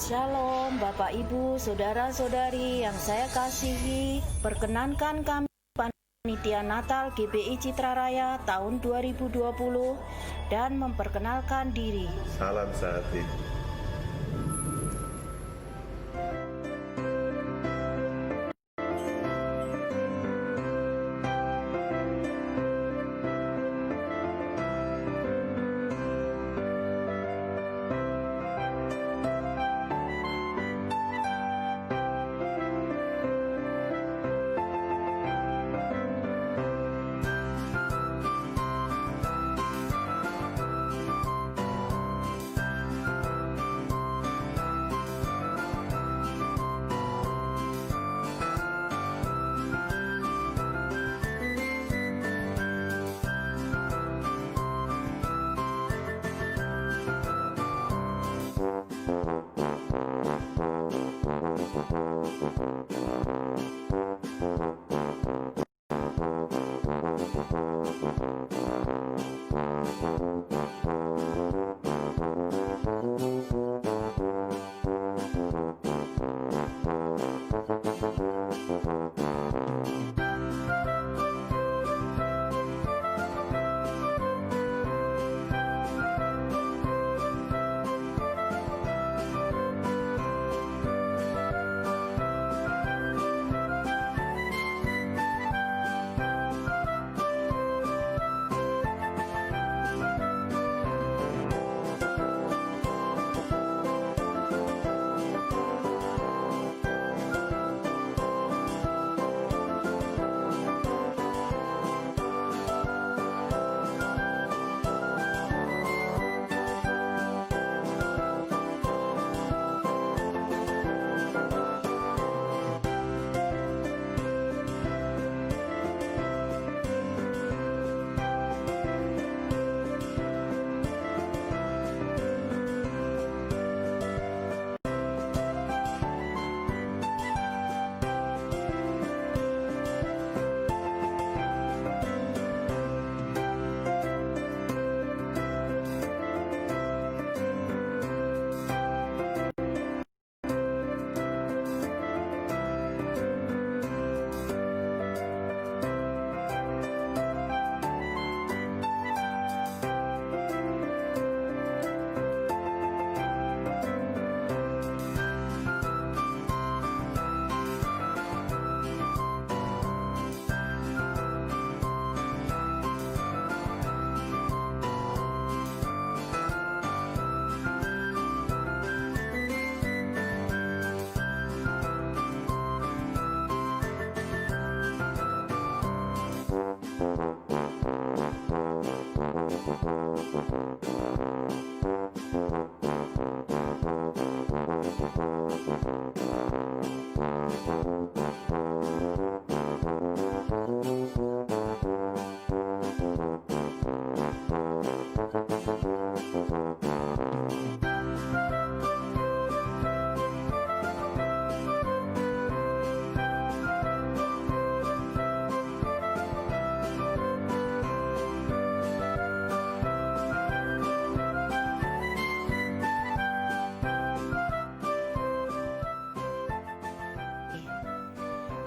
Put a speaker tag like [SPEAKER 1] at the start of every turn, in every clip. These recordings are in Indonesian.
[SPEAKER 1] Shalom Bapak Ibu, Saudara-saudari yang saya kasihi. Perkenankan kami Panitia Natal GBI Citra Raya tahun 2020 dan memperkenalkan diri.
[SPEAKER 2] Salam sehati.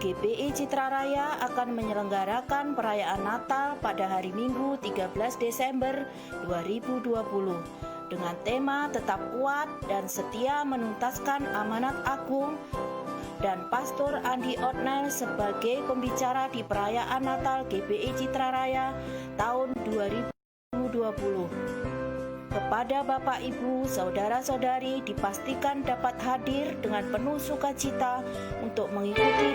[SPEAKER 1] GBI Citra Raya akan menyelenggarakan perayaan Natal pada hari Minggu 13 Desember 2020 dengan tema Tetap Kuat dan Setia Menuntaskan Amanat Agung, dan Pastor Andi Otnel sebagai pembicara di perayaan Natal GBI Citra Raya tahun 2020. Kepada Bapak Ibu, Saudara-saudari dipastikan dapat hadir dengan penuh sukacita untuk mengikuti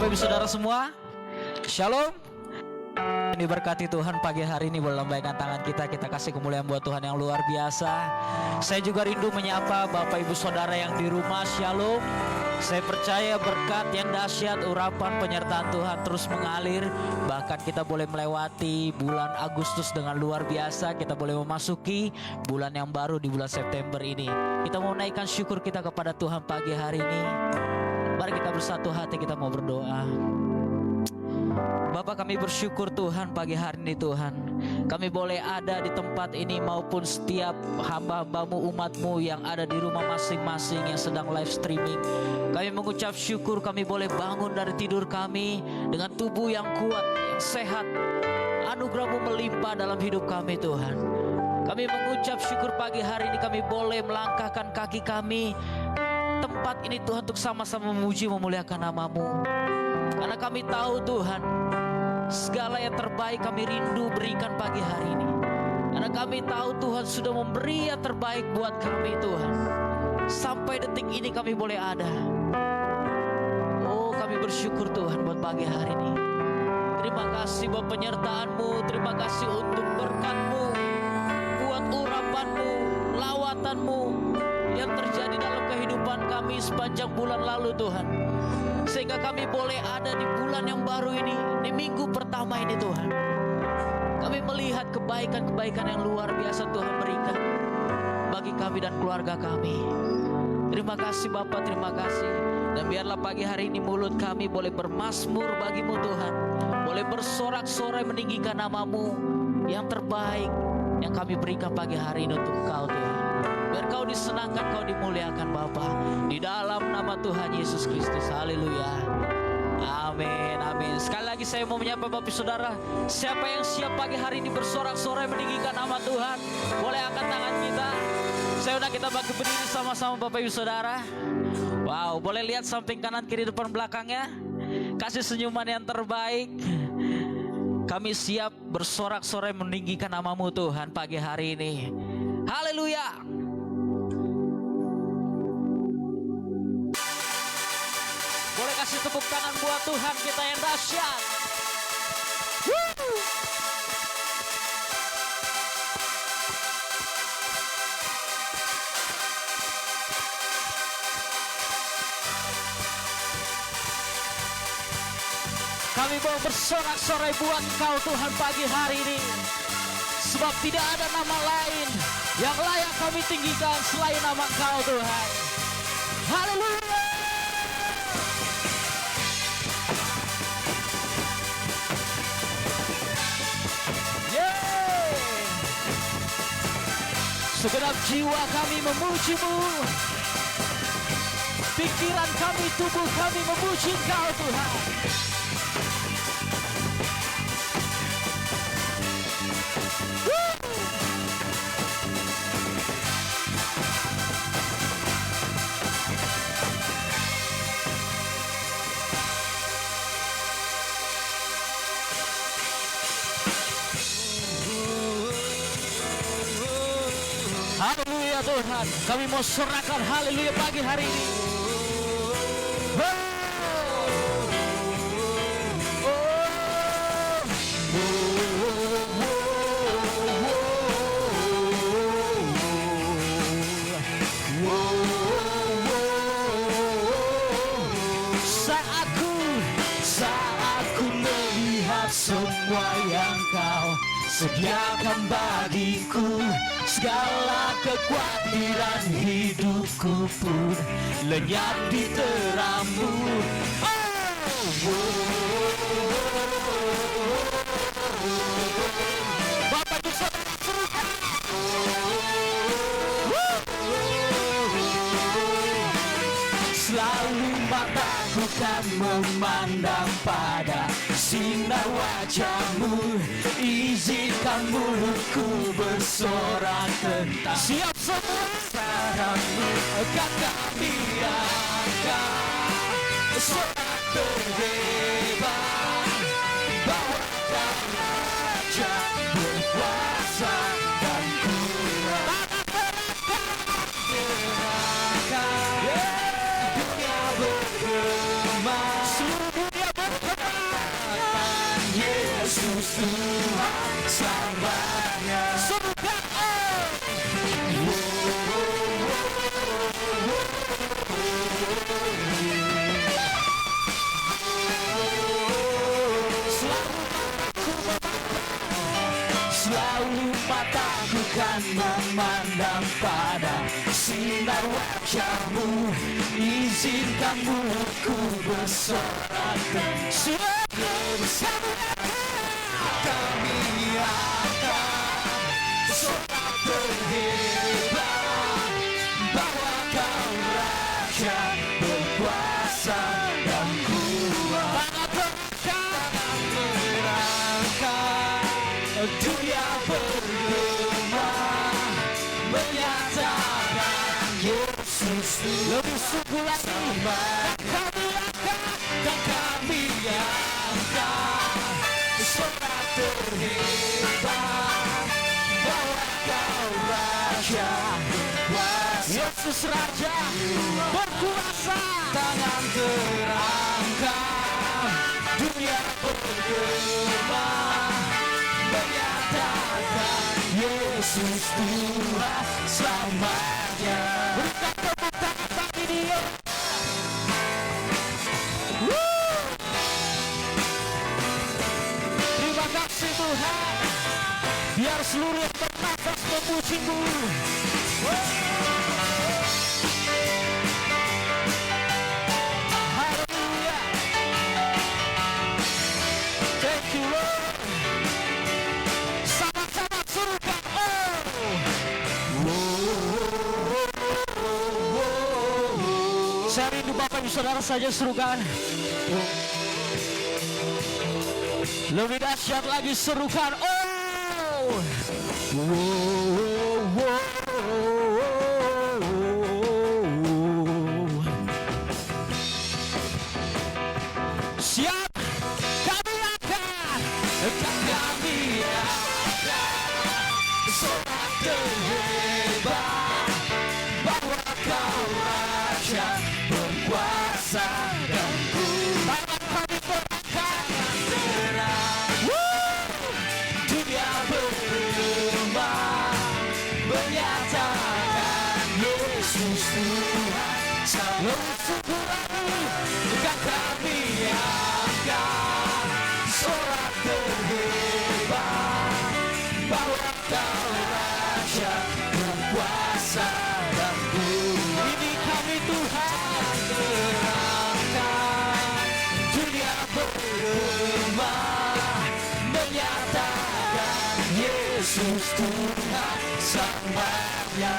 [SPEAKER 2] Bapak Ibu Saudara semua, Shalom. Diberkati Tuhan pagi hari ini, boleh lambaikan tangan kita kasih kemuliaan buat Tuhan yang luar biasa. Saya juga rindu menyapa Bapak Ibu Saudara yang di rumah, Shalom. Saya percaya berkat yang dahsyat, urapan penyertaan Tuhan terus mengalir. Bahkan kita boleh melewati bulan Agustus dengan luar biasa. Kita boleh memasuki bulan yang baru di bulan September ini. Kita mau naikkan syukur kita kepada Tuhan pagi hari ini. Mari kita bersatu hati, kita mau berdoa. Bapak, kami bersyukur Tuhan pagi hari ini Tuhan, kami boleh ada di tempat ini maupun setiap hamba-hambamu, umatmu yang ada di rumah masing-masing yang sedang live streaming. Kami mengucap syukur kami boleh bangun dari tidur kami dengan tubuh yang kuat, yang sehat. Anugerah-Mu melimpah dalam hidup kami Tuhan. Kami mengucap syukur pagi hari ini kami boleh melangkahkan kaki kami tempat ini Tuhan untuk sama-sama memuji memuliakan nama-Mu. Karena kami tahu Tuhan, segala yang terbaik kami rindu berikan pagi hari ini. Karena kami tahu Tuhan sudah memberi yang terbaik buat kami Tuhan. Sampai detik ini kami boleh ada. Oh, kami bersyukur Tuhan buat pagi hari ini. Terima kasih buat penyertaan-Mu, terima kasih untuk berkat-Mu, buat urapan-Mu, lawatan-Mu yang terjadi dalam kehidupan kami sepanjang bulan lalu Tuhan. Sehingga kami boleh ada di bulan yang baru ini, di minggu pertama ini Tuhan. Kami melihat kebaikan-kebaikan yang luar biasa Tuhan berikan bagi kami dan keluarga kami. Terima kasih Bapak, terima kasih. Dan biarlah pagi hari ini mulut kami boleh bermazmur bagi-Mu Tuhan. Boleh bersorak-sorai meninggikan nama-Mu yang terbaik yang kami berikan pagi hari ini untuk Kau Tuhan. Biar Kau disenangkan, Kau dimuliakan Bapa, di dalam nama Tuhan Yesus Kristus. Haleluya. Amin, amin. Sekali lagi saya mau menyapa Bapak Saudara, siapa yang siap pagi hari ini bersorak-sorai meninggikan nama Tuhan, boleh angkat tangan kita. Saya undang kita bagi berdiri sama-sama Bapak Ibu Saudara. Wow, boleh lihat samping kanan kiri depan belakangnya. Kasih senyuman yang terbaik. Kami siap bersorak-sorai meninggikan nama-Mu Tuhan pagi hari ini. Haleluya. Boleh kasih tepuk tangan buat Tuhan kita yang dahsyat. Kami mau bersorak-sorai buat Kau Tuhan pagi hari ini. Sebab tidak ada nama lain yang layak kami tinggikan selain nama Kau Tuhan. Haleluya. Segenap jiwa kami memuji-Mu, pikiran kami, tubuh kami memuji Kau Tuhan. Haleluya Tuhan, kami mau serahkan haleluya pagi hari ini. Saat ku melihat semua yang Kau sediakan bagiku, segala kekhawatiran hidupku pun lenyap di terang-Mu. Bapak bisa selalu mataku kan memandang pada sinar wajah-Mu. Izinkan mulutku bersorak tentang siap semua saran-Mu. Kan kami akan sorak terhebat bahwa Kau Raja berkuasa dan kuat. Dunia bergema, seluruh dunia akan memandang pada sinar wajahmu. Izinkan mulutku bersorak dan suaraku bersama. Kami akan sorak terhebat bahwa kau raja berkuasa dan kuat. Tangan merangkai dunia bergema menyatakan Yesus lebih sungguh lagi. Dan kami akan sorak terhebat bahwa kau raja berkuasa. Yesus raja berkuasa. Tangan terangkat dunia bergema menyatakan Yesus Tuhan selamanya. Berikan tepuk tangan bagi Dia. Terima kasih Tuhan. Biar seluruh yang bernafas memuji-Mu. Haleluya. Thank you Lord. Sama-sama suruhkan Saya rindu Bapak Ibu Saudara saja serukan. Lebih dahsyat lagi serukan. Siap. Kami akan sorak terhebat bahwa kau raja berkuasa dan kuat. Kami berangkat terang. Dunia bergema menyatakan Yesus Tuhan. Sungguh lagi bukan kami akan sorak terhebat bahwa kau raja berkuasa dan kuat. Ini kami Tuhan terangkan dunia bergema menyatakan Yesus Tuhan selamanya.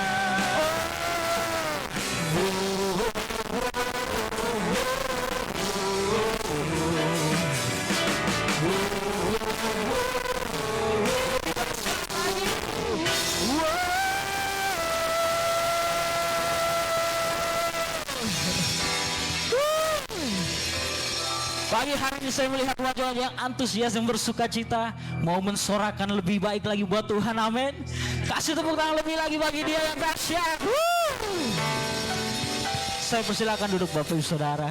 [SPEAKER 2] Pagi hari ini saya melihat wajah yang antusias yang bersuka cita, mau mensorakan lebih baik lagi buat Tuhan. Amin. Kasih tepuk tangan lebih lagi bagi Dia yang dahsyat. Saya persilakan duduk Bapak Ibu Saudara.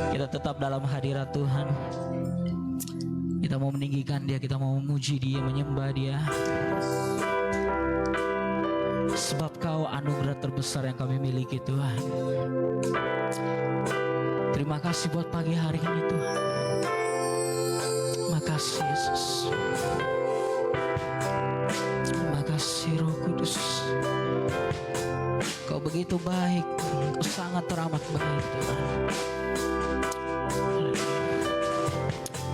[SPEAKER 2] Kita tetap dalam hadirat Tuhan. Kita mau meninggikan Dia, kita mau memuji Dia, menyembah Dia. Sebab Kau anugerah terbesar yang kami miliki Tuhan. Terima kasih buat pagi hari ini Tuhan. Terima kasih Yesus. Terima kasih Roh Kudus. Kau begitu baik, Kau sangat teramat baik Tuhan.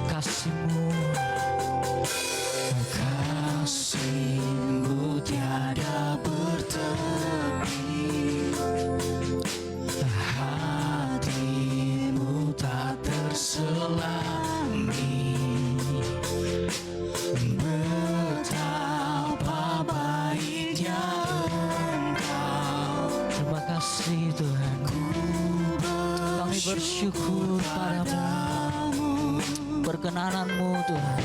[SPEAKER 2] Kasih-Mu, kasih-Mu tiada bertepi. Hatimu tak terselami. Betapa baiknya Engkau. Terima kasih Tuhan. Kami bersyukur padamu. Perkenanan-Mu Tuhan.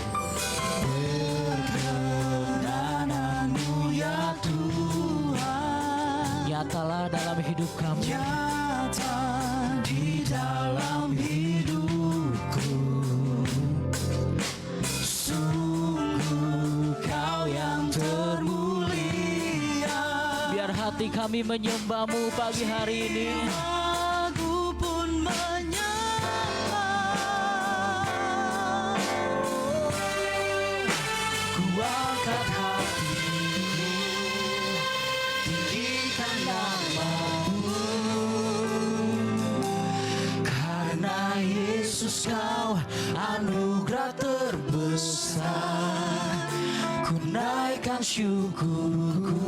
[SPEAKER 2] Perkenanan-Mu ya Tuhan. Nyatalah dalam hidup kami. Nyata di dalam hidupku. Sungguh Kau yang termulia. Biar hati kami menyembah-Mu pagi hari ini. Aku pun menyembah. Ku angkat hati anugerah terbesar. Ku naikkan syukurku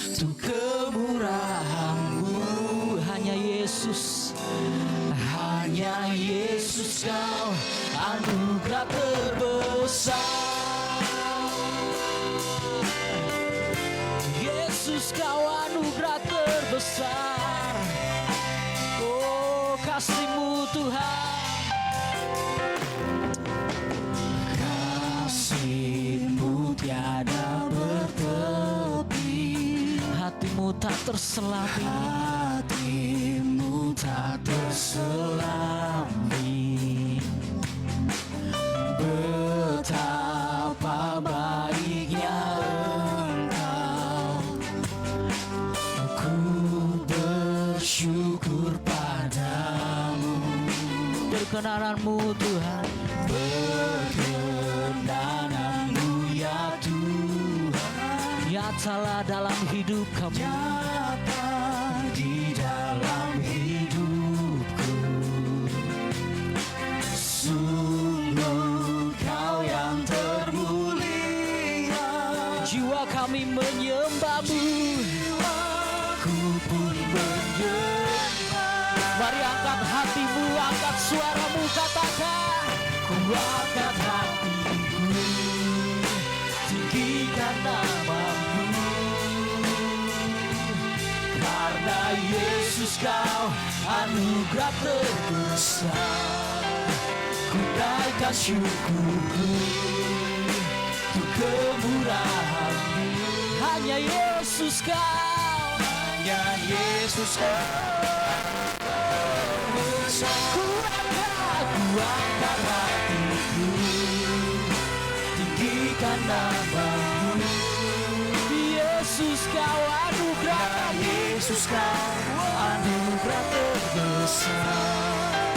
[SPEAKER 2] untuk kemurahan-Mu. Hanya Yesus, hanya Yesus Kau anugerah terbesar. Yesus Kau anugerah terbesar. Oh, kasih-Mu Tuhan, kasih-Mu tiada bertepi, hati-Mu tak terselami, hati-Mu tak terselami. Betapa baiknya Engkau, ku bersyukur padamu. Berkenanan-Mu Tuhan, berkenanan-Mu ya Tuhan, nyatalah dalam hidup kami, nyata di dalam hidupku. Sungguh Kau yang termulia, jiwa kami menyembah-Mu, aku pun menyembah. Mari angkat hatimu, angkat suaramu, katakan, ku angkat hatiku, tinggikan nama-Mu. Karena Yesus Kau anugerah terbesar, ku naikkan syukurku untuk kemurahan-Mu. Hanya Yesus Kau, hanya Yesus Kau. Ku angkat hatiku, tinggikan nama-Mu. Yesus Kau anugerah, Yesus Kau anugerah terbesar.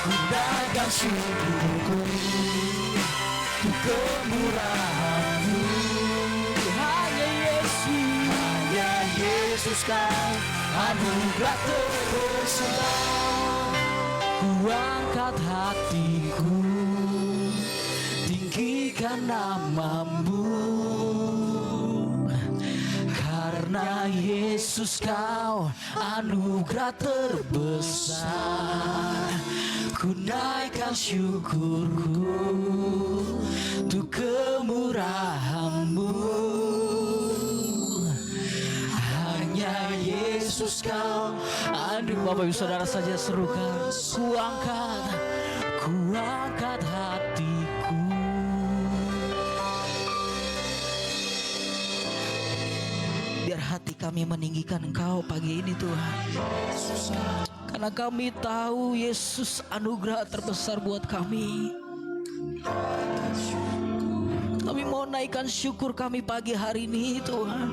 [SPEAKER 2] Ku naikkan syukurku untuk kemurahan-Mu. Hanya Yesus Kau anugerah terbesar. Ku angkat hatiku, tinggikan nama-Mu. Karena Yesus Kau anugerah terbesar, ku naikkan syukurku untuk kemurahan-Mu. Hanya Yesus Kau. Aduh, Bapak Ibu Saudara saja serukan, ku angkat hatiku. Biar hati kami meninggikan Engkau pagi ini Tuhan, karena kami tahu Yesus anugerah terbesar buat kami. Kami mau naikkan syukur kami pagi hari ini Tuhan,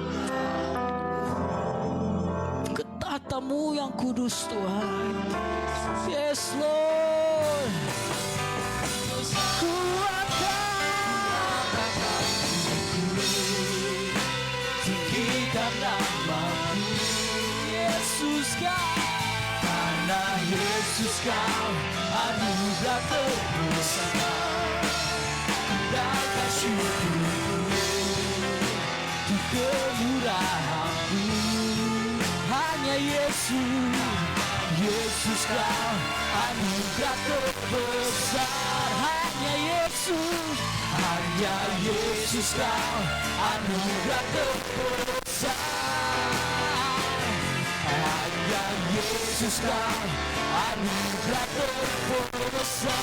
[SPEAKER 2] ke tahta-Mu yang kudus Tuhan. Yes Lord, ku angkat hatiku, tinggikan nama-Mu. Yesus Kau, karena Yesus Kau anugerah terbesar, ku naikkan syukurku untuk kemurahan-Mu. Hanya Yesus Kau anugerah terbesar. Hanya Yesus Kau anugerah terbesar. Hanya Yesus Kau anugerah terbesar.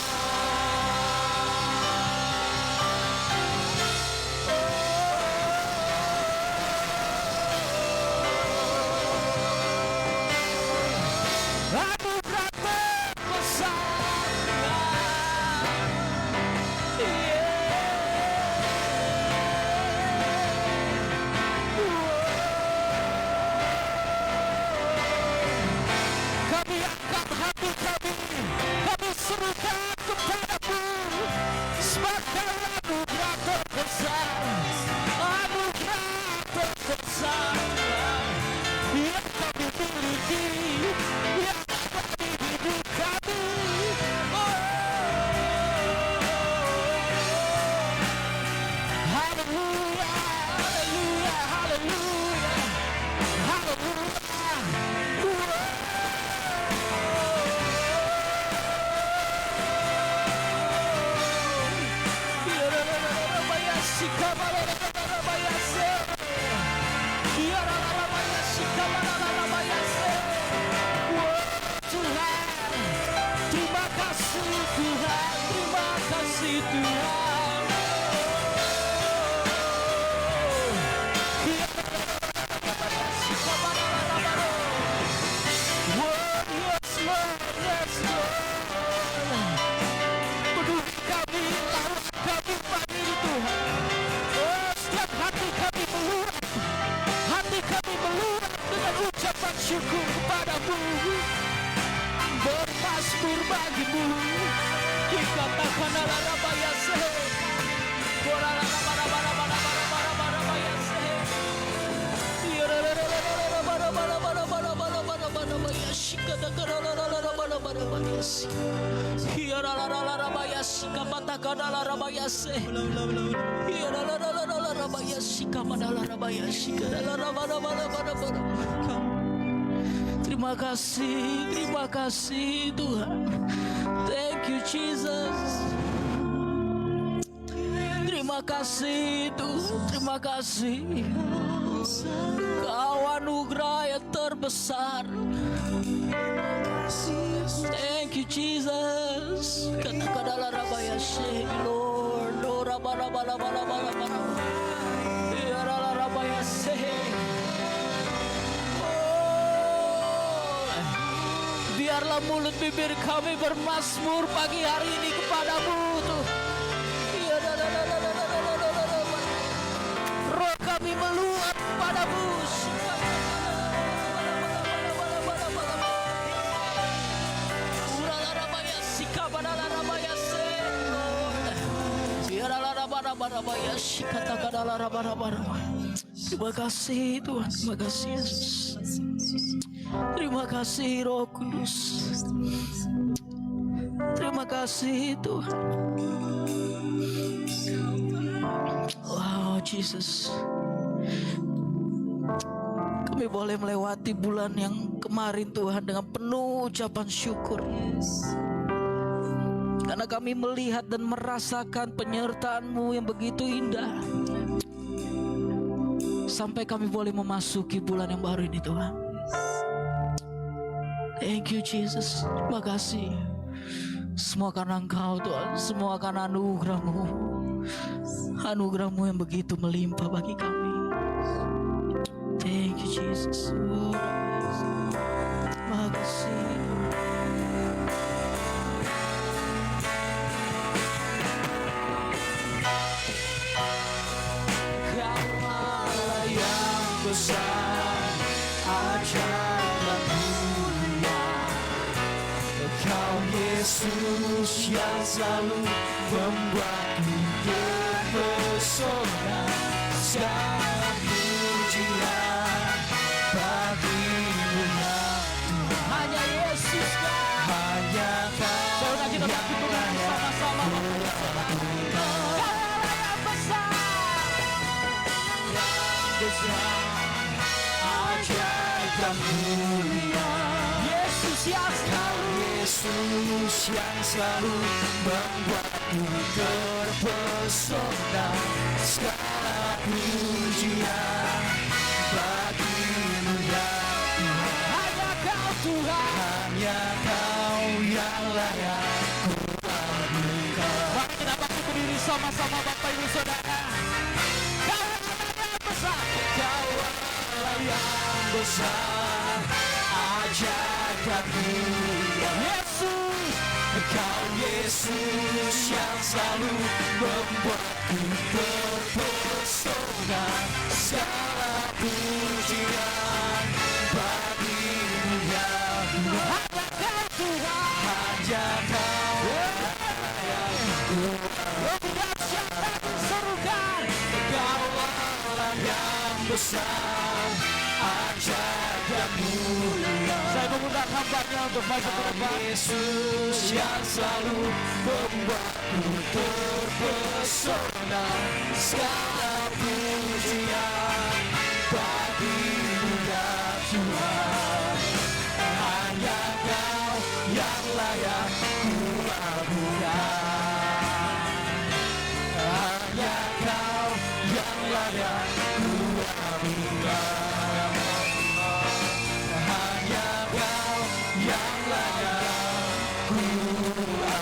[SPEAKER 2] Kami angkat hati kami serukan kepada bagimu. Dikatakan Alabayase. Terima kasih Tuhan. Thank you Jesus. Terima kasih Tuhan, terima kasih. Kau anugerah yang terbesar. Thank you Jesus. Katakanlah Rabayashe Lord. Oh Rabarabarabarabarabar. Ya Rabayashe. Biarlah mulut bibir kami bermazmur pagi hari ini kepadamu Tuhan. Roh kami meluap padamu. Terima kasih Tuhan, terima kasih Yesus. Terima kasih Roh Kudus. Terima kasih Tuhan. Wow Jesus. Kami boleh melewati bulan yang kemarin Tuhan dengan penuh ucapan syukur. Karena kami melihat dan merasakan penyertaan-Mu yang begitu indah. Sampai kami boleh memasuki bulan yang baru ini Tuhan. Thank you Jesus. Terima kasih. Semua karena Engkau Tuhan. Semua karena anugerah-Mu. Anugerah-Mu yang begitu melimpah bagi kami. Thank you Jesus. Terima kasih.
[SPEAKER 3] Besar, ajaib dan mulia. Kau Yesus yang selalu membuatku terpesona. Segala pujian bagimu ya Tuhan.
[SPEAKER 2] Hanya Yesus kan.
[SPEAKER 3] Hanya Kau yang layak besar, ajaib dan mulia.
[SPEAKER 2] Yesus
[SPEAKER 3] yang selalu membuatku terpesona. Segala pujian bagimu ya Tuhan.
[SPEAKER 2] hanya Kau Tuhan.
[SPEAKER 3] Hanya Kau yang layak kuagungkan.
[SPEAKER 2] Mari kita bangkit berdiri sama-sama Bapak Ibu Saudara.
[SPEAKER 3] Kau Allah yang besar, ajaib dan mulia.
[SPEAKER 2] Yesus,
[SPEAKER 3] Kau Yesus yang selalu membuatku terpesona. Segala pujian bagimu ya Tuhan.
[SPEAKER 2] Kau Tuhan.
[SPEAKER 3] Hanya Kau yang
[SPEAKER 2] Serukan.
[SPEAKER 3] Kau Allah yang besar, ajaib dan mulia.
[SPEAKER 2] Saya mengundang hamba-Nya untuk maju ke depan.
[SPEAKER 3] Yesus yang selalu membuatku terpesona. Segala pujian bagimu ya Tuhan. Hanya Kau yang layak kuagungkan. Hanya Kau yang layak kuagungkan. Hanya Kau yang layak kuagungkan.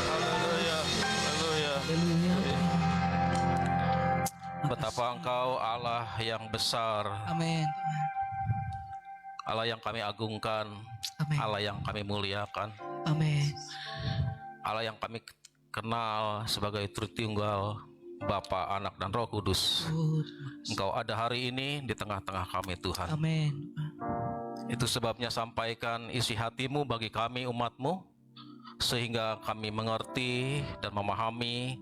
[SPEAKER 4] Haleluya, haleluya. Betapa Engkau Allah yang besar,
[SPEAKER 2] Amin.
[SPEAKER 4] Allah yang kami agungkan,
[SPEAKER 2] Amin.
[SPEAKER 4] Allah yang kami muliakan,
[SPEAKER 2] Amin.
[SPEAKER 4] Allah yang kami kenal sebagai Tritunggal Bapa, Anak, dan Roh Kudus. Engkau ada hari ini di tengah-tengah kami, Tuhan.
[SPEAKER 2] Amin.
[SPEAKER 4] Itu sebabnya sampaikan isi hatimu bagi kami umatmu, sehingga kami mengerti dan memahami,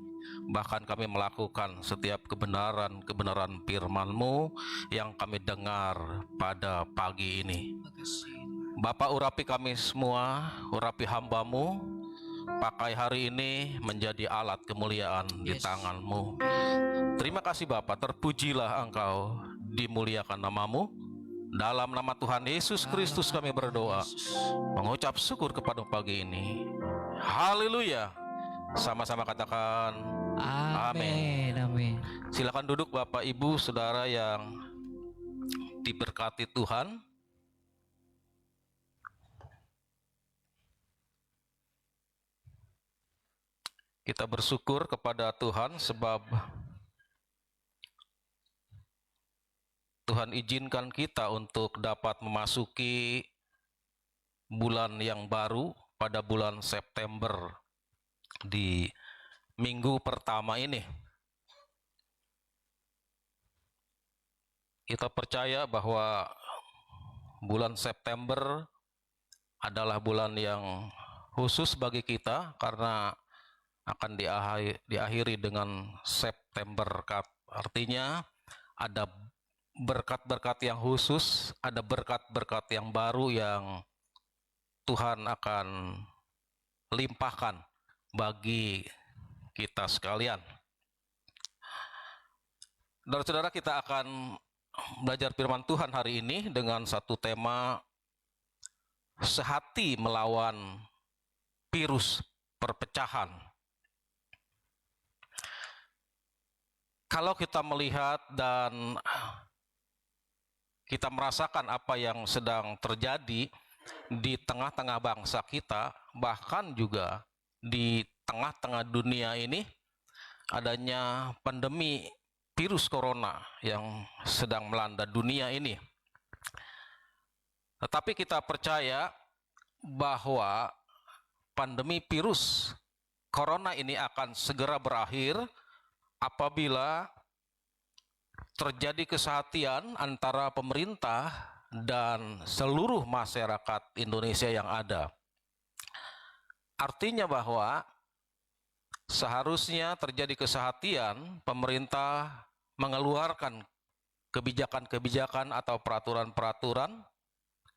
[SPEAKER 4] bahkan kami melakukan setiap kebenaran-kebenaran firman-Mu yang kami dengar pada pagi ini. Bapa, urapi kami semua, urapi hamba-Mu, pakai hari ini menjadi alat kemuliaan di tangan-Mu. Terima kasih Bapa, terpujilah Engkau, dimuliakan nama-Mu. Dalam nama Tuhan Yesus Kristus kami berdoa, mengucap syukur kepada pagi ini. Haleluya. Sama-sama katakan amin.
[SPEAKER 2] Amin.
[SPEAKER 4] Silakan duduk Bapak Ibu Saudara yang diberkati Tuhan. Kita bersyukur kepada Tuhan sebab Tuhan izinkan kita untuk dapat memasuki bulan yang baru pada bulan September di minggu pertama ini. Kita percaya bahwa bulan September adalah bulan yang khusus bagi kita karena akan diakhiri dengan September Cup. Artinya ada berkat-berkat yang khusus, ada berkat-berkat yang baru yang Tuhan akan limpahkan bagi kita sekalian. Saudara-saudara, kita akan belajar firman Tuhan hari ini dengan satu tema sehati melawan virus perpecahan. Kalau kita melihat dan kita merasakan apa yang sedang terjadi di tengah-tengah bangsa kita, bahkan juga di tengah-tengah dunia ini, adanya pandemi virus corona yang sedang melanda dunia ini. Tetapi kita percaya bahwa pandemi virus corona ini akan segera berakhir apabila terjadi kesehatian antara pemerintah dan seluruh masyarakat Indonesia yang ada. Artinya bahwa seharusnya terjadi kesehatian, pemerintah mengeluarkan kebijakan-kebijakan atau peraturan-peraturan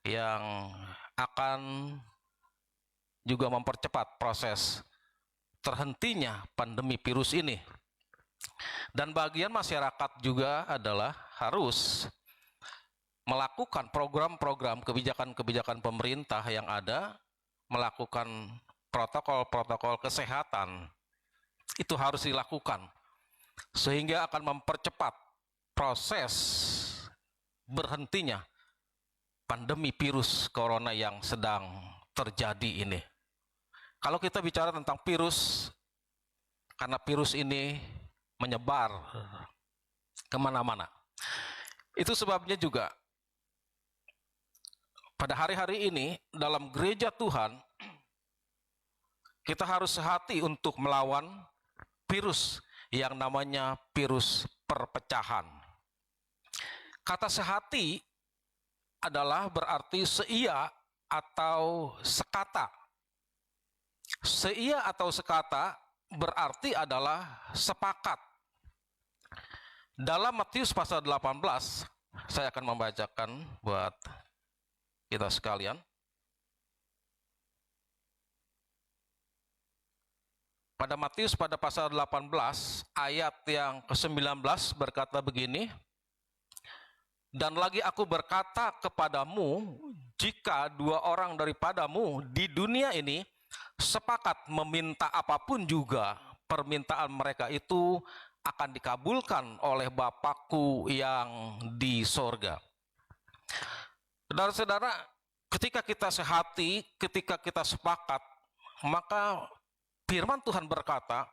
[SPEAKER 4] yang akan juga mempercepat proses terhentinya pandemi virus ini. Dan bagian masyarakat juga adalah harus melakukan program-program kebijakan-kebijakan pemerintah yang ada, melakukan protokol-protokol kesehatan. Itu harus dilakukan sehingga akan mempercepat proses berhentinya pandemi virus corona yang sedang terjadi ini. Kalau kita bicara tentang virus, karena virus ini menyebar kemana-mana. Itu sebabnya juga pada hari-hari ini dalam gereja Tuhan kita harus sehati untuk melawan virus yang namanya virus perpecahan. Kata sehati adalah berarti seia atau sekata. Seia atau sekata berarti adalah sepakat. Dalam Matius pasal 18, saya akan membacakan buat kita sekalian. Pada Matius pada pasal 18 ayat yang ke-19 berkata begini, "Dan lagi aku berkata kepadamu, jika dua orang daripadamu di dunia ini sepakat meminta apapun juga, permintaan mereka itu akan dikabulkan oleh Bapakku yang di sorga." Saudara-saudara, ketika kita sehati, ketika kita sepakat, maka firman Tuhan berkata,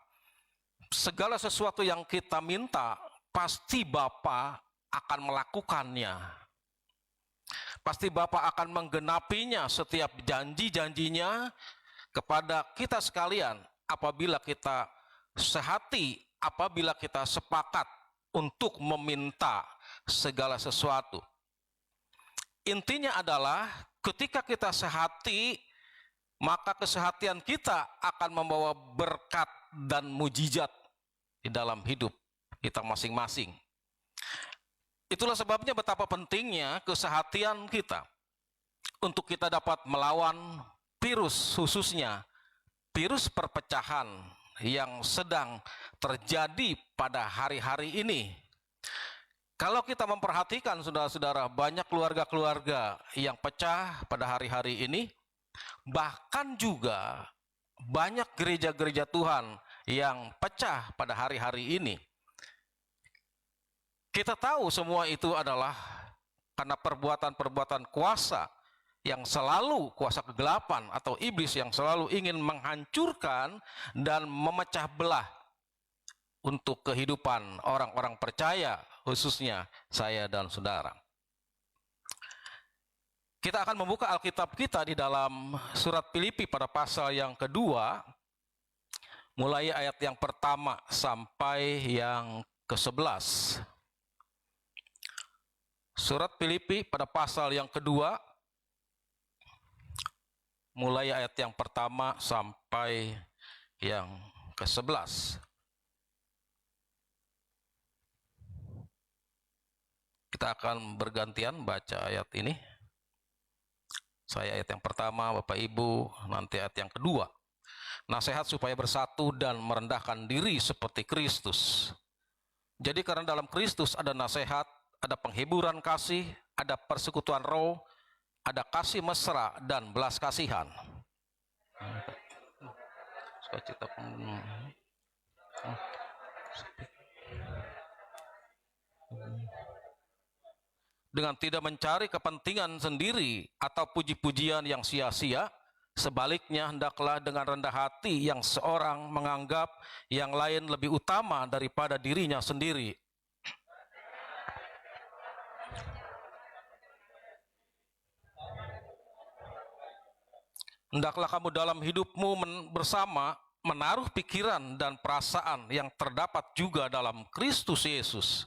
[SPEAKER 4] segala sesuatu yang kita minta, pasti Bapa akan melakukannya. Pasti Bapa akan menggenapinya setiap janji-janjinya kepada kita sekalian apabila kita sehati apabila kita sepakat untuk meminta segala sesuatu. Intinya adalah ketika kita sehati, maka kesehatian kita akan membawa berkat dan mujizat di dalam hidup kita masing-masing. Itulah sebabnya betapa pentingnya kesehatian kita untuk kita dapat melawan virus, khususnya virus perpecahan yang sedang terjadi pada hari-hari ini. Kalau kita memperhatikan, saudara-saudara, banyak keluarga-keluarga yang pecah pada hari-hari ini, bahkan juga banyak gereja-gereja Tuhan yang pecah pada hari-hari ini. Kita tahu semua itu adalah karena perbuatan-perbuatan kuasa yang selalu, kuasa kegelapan atau iblis yang selalu ingin menghancurkan dan memecah belah untuk kehidupan orang-orang percaya, khususnya saya dan saudara. Kita akan membuka Alkitab kita di dalam surat Filipi pada pasal yang kedua, mulai ayat yang pertama sampai yang ke-11. Surat Filipi pada pasal yang kedua, mulai ayat yang pertama sampai yang ke-11. Kita akan bergantian baca ayat ini. Saya ayat yang pertama, Bapak Ibu, nanti ayat yang kedua. Nasihat supaya bersatu dan merendahkan diri seperti Kristus. Jadi karena dalam Kristus ada nasihat, ada penghiburan kasih, ada persekutuan roh, ada kasih mesra dan belas kasihan. Dengan tidak mencari kepentingan sendiri atau puji-pujian yang sia-sia, sebaliknya hendaklah dengan rendah hati yang seorang menganggap yang lain lebih utama daripada dirinya sendiri. Hendaklah kamu dalam hidupmu bersama menaruh pikiran dan perasaan yang terdapat juga dalam Kristus Yesus.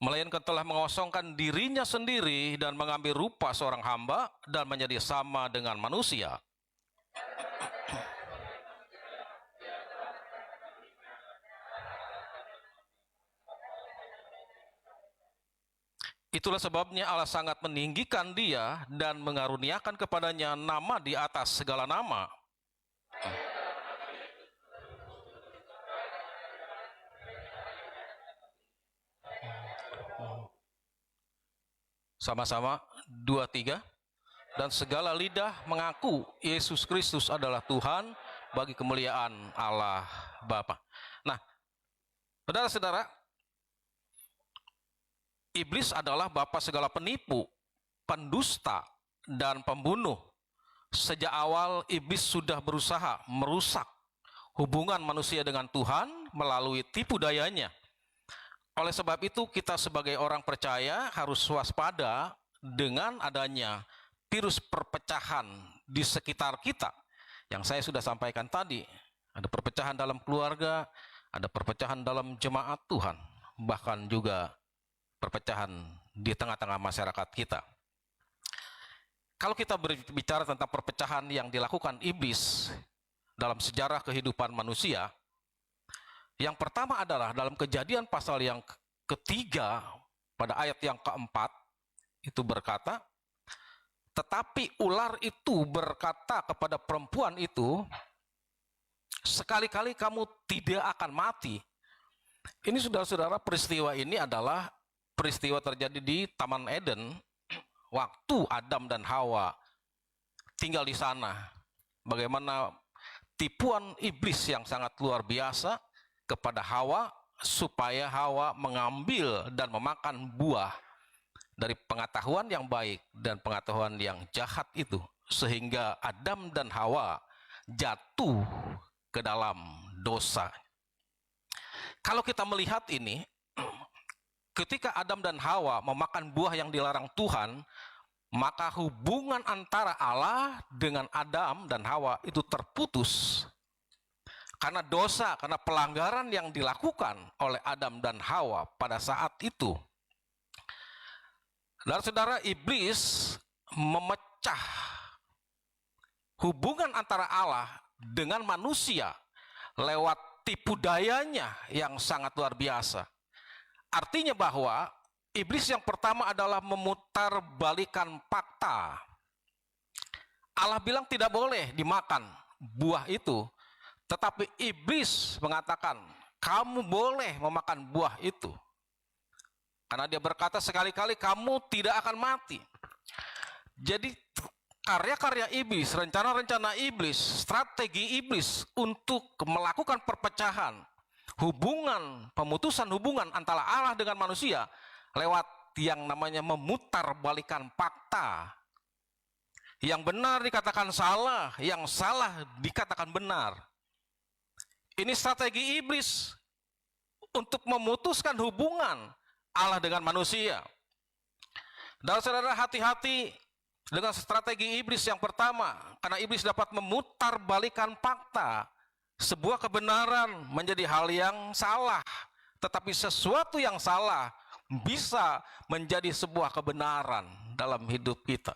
[SPEAKER 4] Melainkan telah mengosongkan dirinya sendiri dan mengambil rupa seorang hamba dan menjadi sama dengan manusia. Itulah sebabnya Allah sangat meninggikan dia dan mengaruniakan kepadanya nama di atas segala nama. Sama-sama, 2, 3. Dan segala lidah mengaku Yesus Kristus adalah Tuhan bagi kemuliaan Allah Bapa. Nah, saudara-saudara, iblis adalah bapa segala penipu, pendusta, dan pembunuh. Sejak awal iblis sudah berusaha merusak hubungan manusia dengan Tuhan melalui tipu dayanya. Oleh sebab itu kita sebagai orang percaya harus waspada dengan adanya virus perpecahan di sekitar kita. Yang saya sudah sampaikan tadi, ada perpecahan dalam keluarga, ada perpecahan dalam jemaat Tuhan, bahkan juga perpecahan di tengah-tengah masyarakat kita. Kalau kita berbicara tentang perpecahan yang dilakukan iblis dalam sejarah kehidupan manusia, yang pertama adalah dalam Kejadian pasal yang ketiga pada ayat yang keempat itu berkata, tetapi ular itu berkata kepada perempuan itu, sekali-kali kamu tidak akan mati. Ini saudara-saudara, peristiwa ini adalah peristiwa terjadi di Taman Eden waktu Adam dan Hawa tinggal di sana. Bagaimana tipuan iblis yang sangat luar biasa kepada Hawa supaya Hawa mengambil dan memakan buah dari pengetahuan yang baik dan pengetahuan yang jahat itu, sehingga Adam dan Hawa jatuh ke dalam dosa. Kalau kita melihat ini, ketika Adam dan Hawa memakan buah yang dilarang Tuhan, maka hubungan antara Allah dengan Adam dan Hawa itu terputus. Karena dosa, karena pelanggaran yang dilakukan oleh Adam dan Hawa pada saat itu. Dan saudara, iblis memecah hubungan antara Allah dengan manusia lewat tipu dayanya yang sangat luar biasa. Artinya bahwa iblis yang pertama adalah memutarbalikan fakta. Allah bilang tidak boleh dimakan buah itu, tetapi iblis mengatakan kamu boleh memakan buah itu. Karena dia berkata sekali-kali kamu tidak akan mati. Jadi karya-karya iblis, rencana-rencana iblis, strategi iblis untuk melakukan perpecahan pemutusan hubungan antara Allah dengan manusia lewat yang namanya memutarbalikan fakta. Yang benar dikatakan salah, yang salah dikatakan benar. Ini strategi iblis untuk memutuskan hubungan Allah dengan manusia. Dan saudara, hati-hati dengan strategi iblis yang pertama, karena iblis dapat memutarbalikan fakta. Sebuah kebenaran menjadi hal yang salah, tetapi sesuatu yang salah bisa menjadi sebuah kebenaran dalam hidup kita.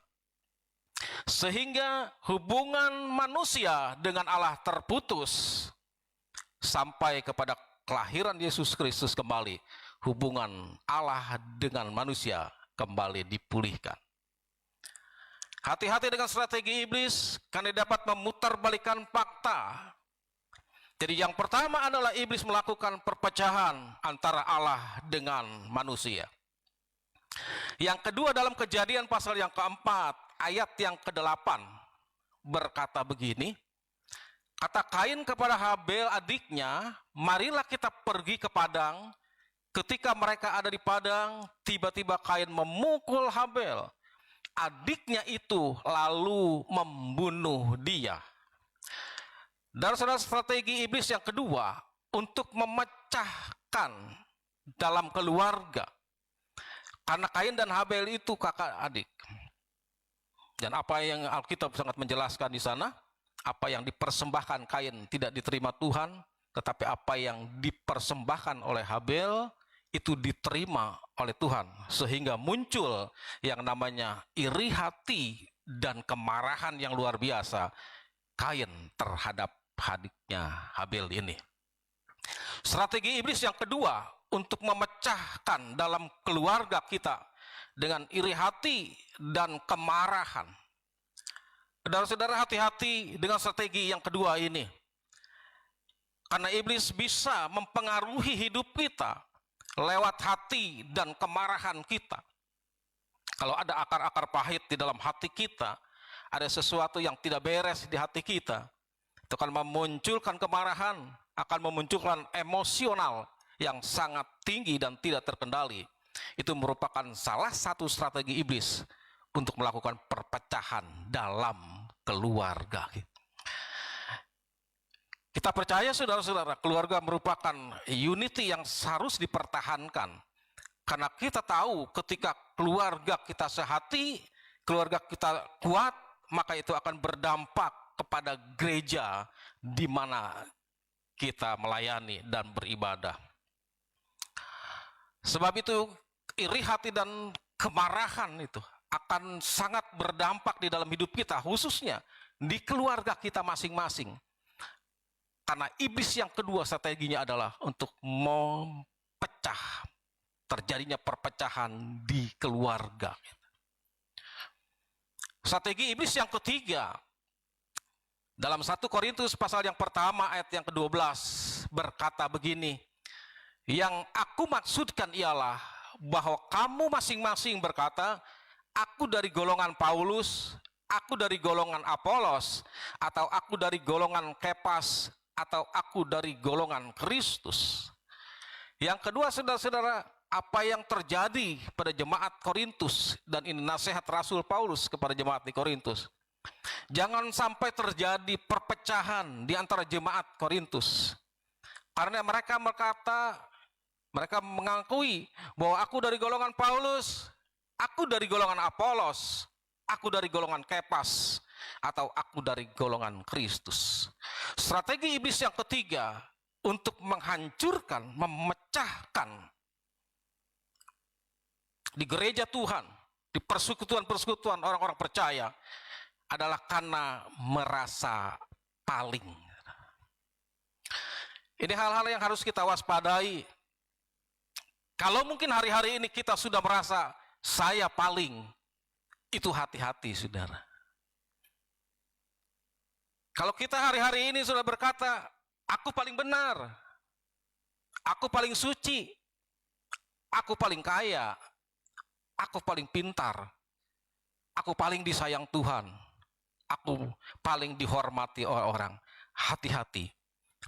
[SPEAKER 4] Sehingga hubungan manusia dengan Allah terputus sampai kepada kelahiran Yesus Kristus kembali. Hubungan Allah dengan manusia kembali dipulihkan. Hati-hati dengan strategi iblis karena dapat memutarbalikan fakta. Jadi yang pertama adalah iblis melakukan perpecahan antara Allah dengan manusia. Yang kedua, dalam Kejadian pasal yang keempat, ayat yang ke-8 berkata begini, kata Kain kepada Habel adiknya, marilah kita pergi ke padang. Ketika mereka ada di padang, tiba-tiba Kain memukul Habel. Adiknya itu lalu membunuh dia. Dan saudara, strategi iblis yang kedua untuk memecahkan dalam keluarga. Karena Kain dan Habel itu kakak adik. Dan apa yang Alkitab sangat menjelaskan di sana, apa yang dipersembahkan Kain tidak diterima Tuhan, tetapi apa yang dipersembahkan oleh Habel itu diterima oleh Tuhan. Sehingga muncul yang namanya iri hati dan kemarahan yang luar biasa Kain terhadap adiknya Habel ini. Strategi iblis yang kedua untuk memecahkan dalam keluarga kita dengan iri hati dan kemarahan. Saudara-saudara, hati-hati dengan strategi yang kedua ini. Karena iblis bisa mempengaruhi hidup kita lewat hati dan kemarahan kita. Kalau ada akar-akar pahit di dalam hati kita, ada sesuatu yang tidak beres di hati kita, itu akan memunculkan kemarahan, akan memunculkan emosional yang sangat tinggi dan tidak terkendali. Itu merupakan salah satu strategi iblis untuk melakukan perpecahan dalam keluarga. Kita percaya, saudara-saudara, keluarga merupakan unity yang harus dipertahankan. Karena kita tahu ketika keluarga kita sehati, keluarga kita kuat, maka itu akan berdampak kepada gereja di mana kita melayani dan beribadah. Sebab itu iri hati dan kemarahan itu akan sangat berdampak di dalam hidup kita, khususnya di keluarga kita masing-masing. Karena iblis yang kedua strateginya adalah untuk memecah, terjadinya perpecahan di keluarga. Strategi iblis yang ketiga, dalam 1 Korintus pasal yang pertama ayat yang ke-12 berkata begini, yang aku maksudkan ialah bahwa kamu masing-masing berkata, aku dari golongan Paulus, aku dari golongan Apolos, atau aku dari golongan Kepas, atau aku dari golongan Kristus. Yang kedua, saudara-saudara, apa yang terjadi pada jemaat Korintus, dan ini nasihat Rasul Paulus kepada jemaat di Korintus. Jangan sampai terjadi perpecahan di antara jemaat Korintus. Karena mereka berkata, mereka mengakui bahwa aku dari golongan Paulus, aku dari golongan Apolos, aku dari golongan Kefas, atau aku dari golongan Kristus. Strategi iblis yang ketiga untuk menghancurkan, memecahkan di gereja Tuhan, di persekutuan-persekutuan orang-orang percaya adalah karena merasa paling. Ini hal-hal yang harus kita waspadai. Kalau mungkin hari-hari ini kita sudah merasa saya paling, itu hati-hati, saudara. Kalau kita hari-hari ini sudah berkata, aku paling benar, aku paling suci, aku paling kaya, aku paling pintar, aku paling disayang Tuhan, aku paling dihormati oleh orang. Hati-hati,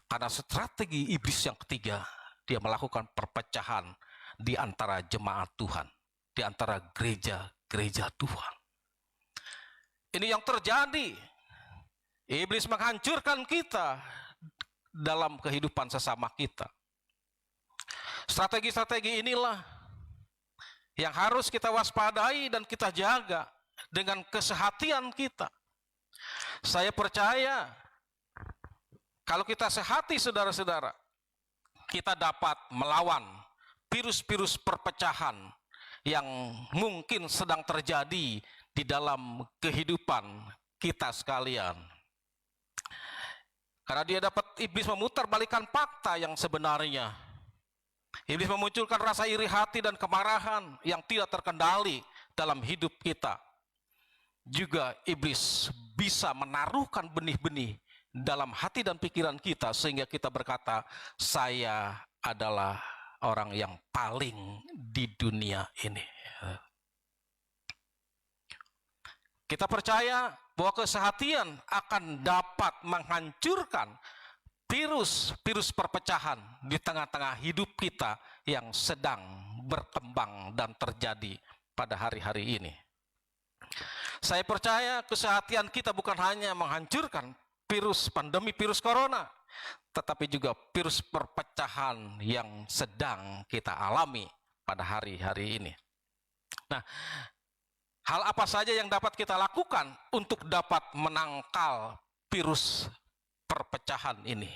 [SPEAKER 4] karena strategi iblis yang ketiga, dia melakukan perpecahan di antara jemaat Tuhan, di antara gereja-gereja Tuhan. Ini yang terjadi. Iblis menghancurkan kita dalam kehidupan sesama kita. Strategi-strategi inilah yang harus kita waspadai dan kita jaga dengan kesehatian kita. Saya percaya kalau kita sehati, saudara-saudara, kita dapat melawan virus-virus perpecahan yang mungkin sedang terjadi di dalam kehidupan kita sekalian. Karena iblis memutarbalikkan fakta yang sebenarnya. Iblis memunculkan rasa iri hati dan kemarahan yang tidak terkendali dalam hidup kita. Juga iblis bisa menaruhkan benih-benih dalam hati dan pikiran kita sehingga kita berkata, saya adalah orang yang paling di dunia ini. Kita percaya bahwa kesehatian akan dapat menghancurkan virus perpecahan di tengah-tengah hidup kita yang sedang berkembang dan terjadi pada hari-hari ini. Saya percaya kesehatian kita bukan hanya menghancurkan pandemi virus corona, tetapi juga virus perpecahan yang sedang kita alami pada hari-hari ini. Nah, hal apa saja yang dapat kita lakukan untuk dapat menangkal virus perpecahan ini?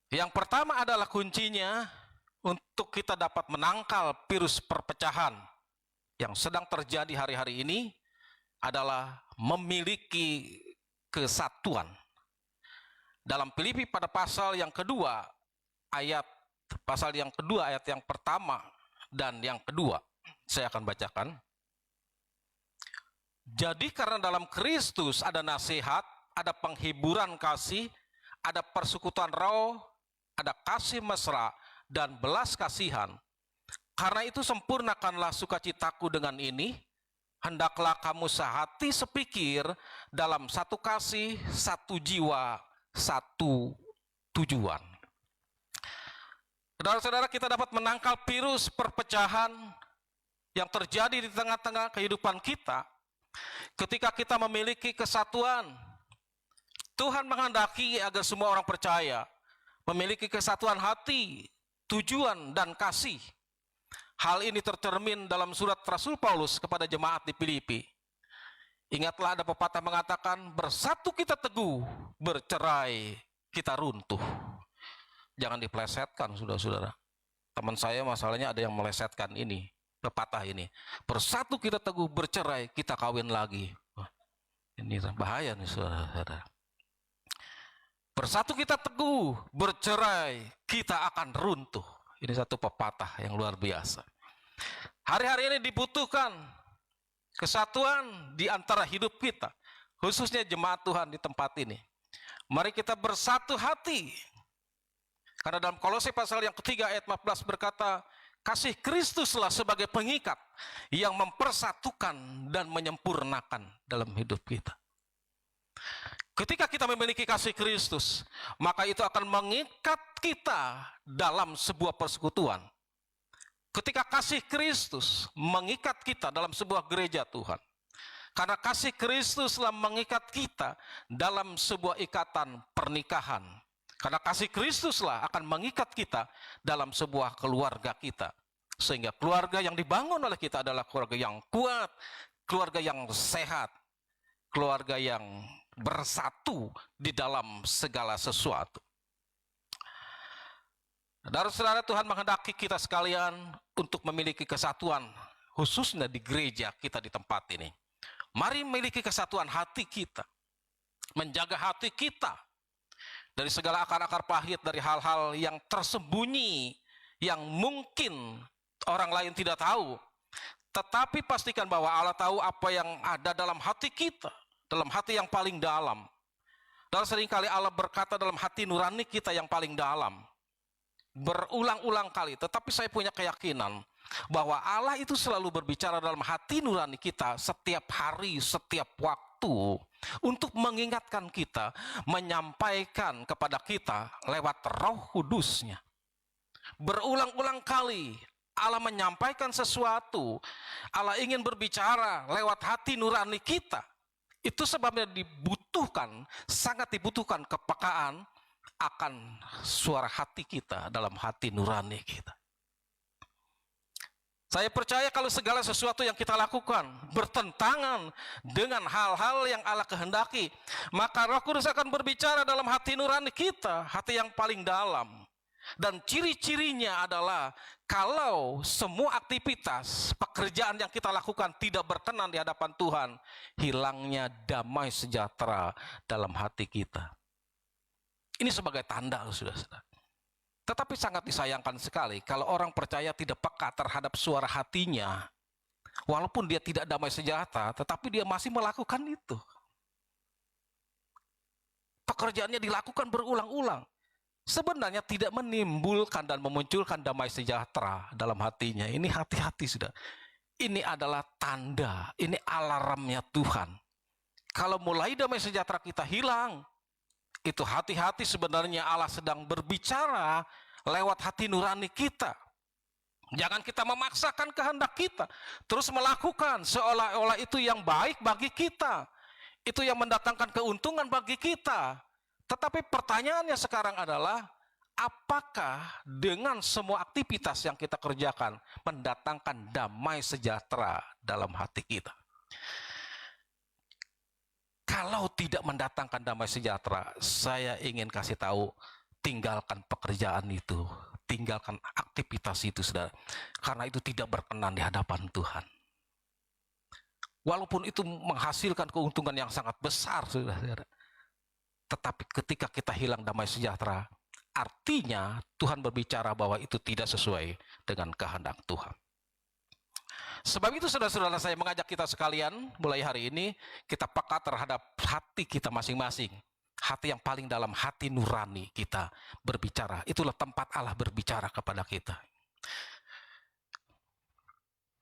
[SPEAKER 4] Yang pertama adalah kuncinya untuk kita dapat menangkal virus perpecahan yang sedang terjadi hari-hari ini adalah memiliki kesatuan. Dalam Filipi pada pasal yang kedua, ayat yang pertama dan yang kedua, saya akan bacakan. Jadi karena dalam Kristus ada nasihat, ada penghiburan kasih, ada persekutuan roh, ada kasih mesra, dan belas kasihan. Karena itu sempurnakanlah sukacitaku dengan ini, hendaklah kamu sehati sepikir dalam satu kasih, satu jiwa, satu tujuan. Saudara-saudara, kita dapat menangkal virus perpecahan yang terjadi di tengah-tengah kehidupan kita ketika kita memiliki kesatuan. Tuhan menghendaki agar semua orang percaya memiliki kesatuan hati, tujuan, dan kasih. Hal ini tercermin dalam surat Rasul Paulus kepada jemaat di Filipi. Ingatlah ada pepatah mengatakan, bersatu kita teguh, bercerai kita runtuh. Jangan dipelesetkan, saudara-saudara. Teman saya masalahnya ada yang melesetkan ini, pepatah ini. Bersatu kita teguh, bercerai kita kawin lagi. Wah, ini bahaya nih, saudara-saudara. Bersatu kita teguh, bercerai kita akan runtuh. Ini satu pepatah yang luar biasa. Hari-hari ini dibutuhkan kesatuan di antara hidup kita, khususnya jemaat Tuhan di tempat ini. Mari kita bersatu hati. Karena dalam Kolose pasal yang ketiga ayat 14 berkata, kasih Kristuslah sebagai pengikat yang mempersatukan dan menyempurnakan dalam hidup kita. Ketika kita memiliki kasih Kristus, maka itu akan mengikat kita dalam sebuah persekutuan. Ketika kasih Kristus mengikat kita dalam sebuah gereja Tuhan. Karena kasih Kristuslah mengikat kita dalam sebuah ikatan pernikahan. Karena kasih Kristuslah akan mengikat kita dalam sebuah keluarga kita. Sehingga keluarga yang dibangun oleh kita adalah keluarga yang kuat, keluarga yang sehat, keluarga yang bersatu di dalam segala sesuatu. Saudara-saudara, Tuhan menghendaki kita sekalian untuk memiliki kesatuan, khususnya di gereja kita di tempat ini. Mari memiliki kesatuan hati kita, menjaga hati kita dari segala akar-akar pahit, dari hal-hal yang tersembunyi, yang mungkin orang lain tidak tahu. Tetapi pastikan bahwa Allah tahu apa yang ada dalam hati kita, dalam hati yang paling dalam. Dan seringkali Allah berkata dalam hati nurani kita yang paling dalam. Berulang-ulang kali, tetapi saya punya keyakinan bahwa Allah itu selalu berbicara dalam hati nurani kita setiap hari, setiap waktu, untuk mengingatkan kita, menyampaikan kepada kita lewat Roh Kudus-Nya. Berulang-ulang kali Allah menyampaikan sesuatu, Allah ingin berbicara lewat hati nurani kita. Itu sebabnya dibutuhkan, sangat dibutuhkan kepekaan akan suara hati kita dalam hati nurani kita. Saya percaya kalau segala sesuatu yang kita lakukan bertentangan dengan hal-hal yang Allah kehendaki, maka Roh Kudus akan berbicara dalam hati nurani kita, hati yang paling dalam. Dan ciri-cirinya adalah kalau semua aktivitas pekerjaan yang kita lakukan tidak berkenan di hadapan Tuhan, hilangnya damai sejahtera dalam hati kita. Ini sebagai tanda, saudara-saudara. Tetapi sangat disayangkan sekali kalau orang percaya tidak peka terhadap suara hatinya. Walaupun dia tidak damai sejahtera, tetapi dia masih melakukan itu. Pekerjaannya dilakukan berulang-ulang. Sebenarnya tidak menimbulkan dan memunculkan damai sejahtera dalam hatinya. Ini hati-hati, saudara. Ini adalah tanda, ini alarmnya Tuhan. Kalau mulai damai sejahtera kita hilang, itu hati-hati, sebenarnya Allah sedang berbicara lewat hati nurani kita. Jangan kita memaksakan kehendak kita, terus melakukan seolah-olah itu yang baik bagi kita, itu yang mendatangkan keuntungan bagi kita. Tetapi pertanyaannya sekarang adalah, apakah dengan semua aktivitas yang kita kerjakan mendatangkan damai sejahtera dalam hati kita? Kalau tidak mendatangkan damai sejahtera, saya ingin kasih tahu, tinggalkan pekerjaan itu, tinggalkan aktivitas itu, saudara. Karena itu tidak berkenan di hadapan Tuhan. Walaupun itu menghasilkan keuntungan yang sangat besar, saudara. Tetapi ketika kita hilang damai sejahtera, artinya Tuhan berbicara bahwa itu tidak sesuai dengan kehendak Tuhan. Sebab itu saudara-saudara, saya mengajak kita sekalian mulai hari ini kita peka terhadap hati kita masing-masing. Hati yang paling dalam, hati nurani kita berbicara. Itulah tempat Allah berbicara kepada kita.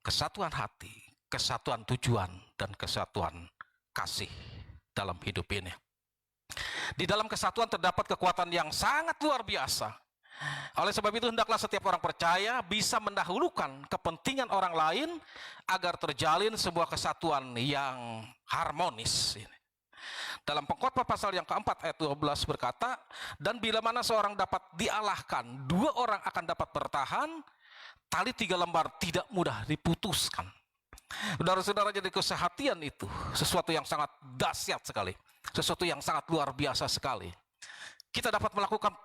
[SPEAKER 4] Kesatuan hati, kesatuan tujuan, dan kesatuan kasih dalam hidup ini. Di dalam kesatuan terdapat kekuatan yang sangat luar biasa. Oleh sebab itu hendaklah setiap orang percaya bisa mendahulukan kepentingan orang lain agar terjalin sebuah kesatuan yang harmonis. Dalam Pengkhotbah pasal yang keempat ayat 12 berkata, dan bila mana seorang dapat dialahkan, dua orang akan dapat bertahan, tali 3 lembar tidak mudah diputuskan. Saudara-saudara, jadi kesehatian itu sesuatu yang sangat dahsyat sekali, sesuatu yang sangat luar biasa sekali. Kita dapat melakukan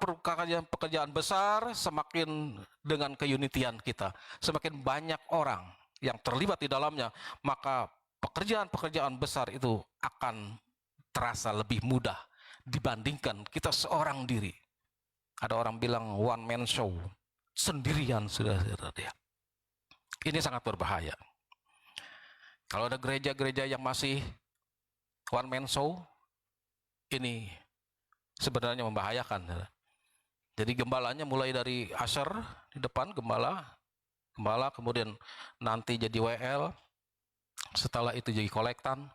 [SPEAKER 4] pekerjaan besar semakin dengan keunitian kita. Semakin banyak orang yang terlibat di dalamnya, maka pekerjaan-pekerjaan besar itu akan terasa lebih mudah dibandingkan kita seorang diri. Ada orang bilang one man show, sendirian, saudara-saudara dia. Ini sangat berbahaya. Kalau ada gereja-gereja yang masih one man show, ini sebenarnya membahayakan. Jadi gembalanya mulai dari usher di depan, gembala, kemudian nanti jadi WL, setelah itu jadi kolektan,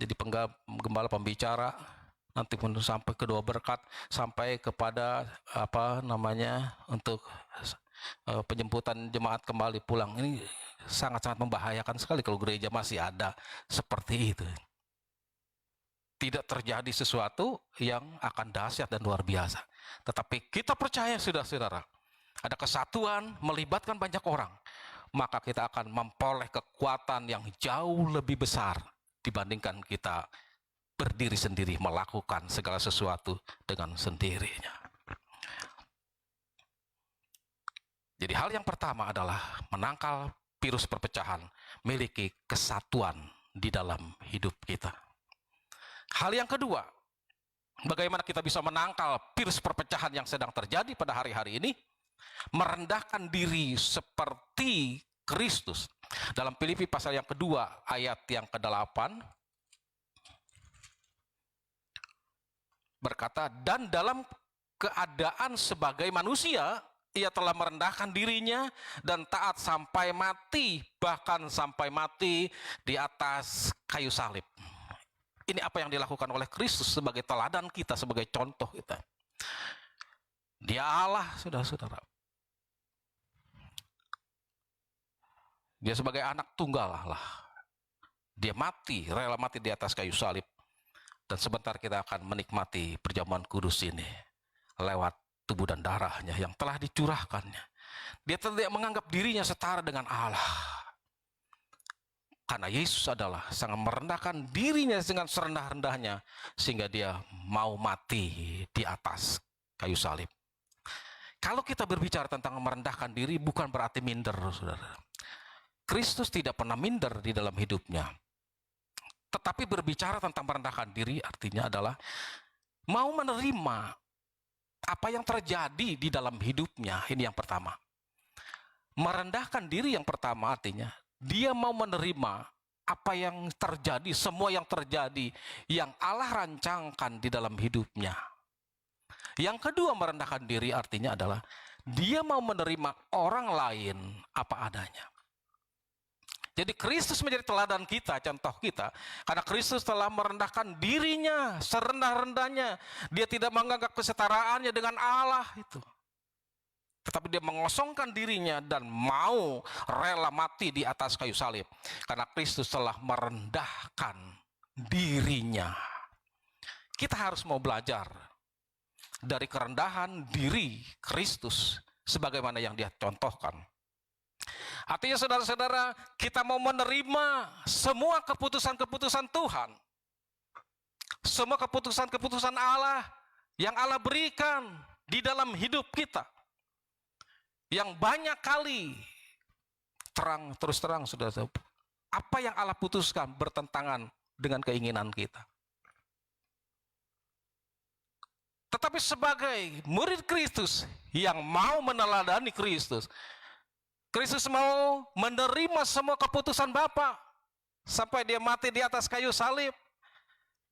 [SPEAKER 4] jadi gembala pembicara, nanti pun sampai kedua berkat, sampai kepada untuk penjemputan jemaat kembali pulang. Ini sangat-sangat membahayakan sekali kalau gereja masih ada seperti itu. Tidak terjadi sesuatu yang akan dahsyat dan luar biasa. Tetapi kita percaya, saudara-saudara, ada kesatuan melibatkan banyak orang, maka kita akan memperoleh kekuatan yang jauh lebih besar dibandingkan kita berdiri sendiri melakukan segala sesuatu dengan sendirinya. Jadi hal yang pertama adalah menangkal virus perpecahan, miliki kesatuan di dalam hidup kita. Hal yang kedua, bagaimana kita bisa menangkal virus perpecahan yang sedang terjadi pada hari-hari ini? Merendahkan diri seperti Kristus. Dalam Filipi pasal yang kedua, ayat yang ke-8, berkata, dan dalam keadaan sebagai manusia, ia telah merendahkan dirinya dan taat sampai mati, bahkan sampai mati di atas kayu salib. Ini apa yang dilakukan oleh Kristus sebagai teladan kita, sebagai contoh kita. Dia Allah, saudara-saudara. Dia sebagai anak tunggal Allah. Dia mati, rela mati di atas kayu salib. Dan sebentar kita akan menikmati perjamuan kudus ini lewat tubuh dan darahnya yang telah dicurahkannya. Dia tidak menganggap dirinya setara dengan Allah. Karena Yesus adalah sangat merendahkan dirinya dengan serendah-rendahnya, sehingga dia mau mati di atas kayu salib. Kalau kita berbicara tentang merendahkan diri, bukan berarti minder, saudara. Kristus tidak pernah minder di dalam hidupnya. Tetapi berbicara tentang merendahkan diri artinya adalah mau menerima apa yang terjadi di dalam hidupnya. Ini yang pertama. Merendahkan diri yang pertama artinya dia mau menerima apa yang terjadi, semua yang terjadi, yang Allah rancangkan di dalam hidupnya. Yang kedua, merendahkan diri artinya adalah dia mau menerima orang lain apa adanya. Jadi Kristus menjadi teladan kita, contoh kita. Karena Kristus telah merendahkan dirinya serendah-rendahnya. Dia tidak menganggap kesetaraannya dengan Allah itu. Tetapi dia mengosongkan dirinya dan mau rela mati di atas kayu salib. Karena Kristus telah merendahkan dirinya. Kita harus mau belajar dari kerendahan diri Kristus sebagaimana yang dia contohkan. Artinya saudara-saudara, kita mau menerima semua keputusan-keputusan Tuhan. Semua keputusan-keputusan Allah yang Allah berikan di dalam hidup kita. Yang banyak kali terus terang saudara, apa yang Allah putuskan bertentangan dengan keinginan kita. Tetapi sebagai murid Kristus yang mau meneladani Kristus, Kristus mau menerima semua keputusan Bapa sampai dia mati di atas kayu salib.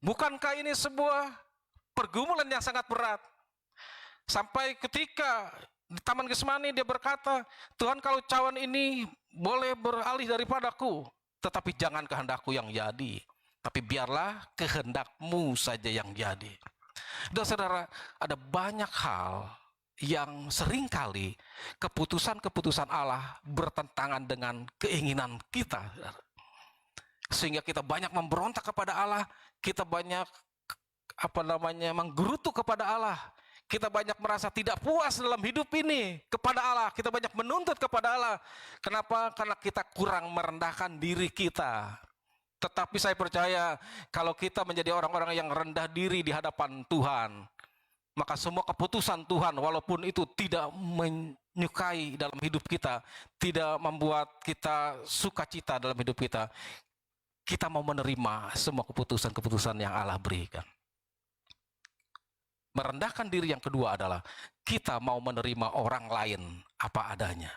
[SPEAKER 4] Bukankah ini sebuah pergumulan yang sangat berat? Sampai ketika di Taman Getsemani dia berkata, Tuhan, kalau cawan ini boleh beralih daripadaku, tetapi jangan kehendakku yang jadi, tapi biarlah kehendakmu saja yang jadi. Dan saudara, ada banyak hal yang seringkali keputusan-keputusan Allah bertentangan dengan keinginan kita. Sehingga kita banyak memberontak kepada Allah, kita banyak menggerutu kepada Allah, kita banyak merasa tidak puas dalam hidup ini kepada Allah, kita banyak menuntut kepada Allah. Kenapa? Karena kita kurang merendahkan diri kita. Tetapi saya percaya kalau kita menjadi orang-orang yang rendah diri di hadapan Tuhan, maka semua keputusan Tuhan walaupun itu tidak menyukai dalam hidup kita, tidak membuat kita sukacita dalam hidup kita, kita mau menerima semua keputusan-keputusan yang Allah berikan. Merendahkan diri yang kedua adalah kita mau menerima orang lain apa adanya.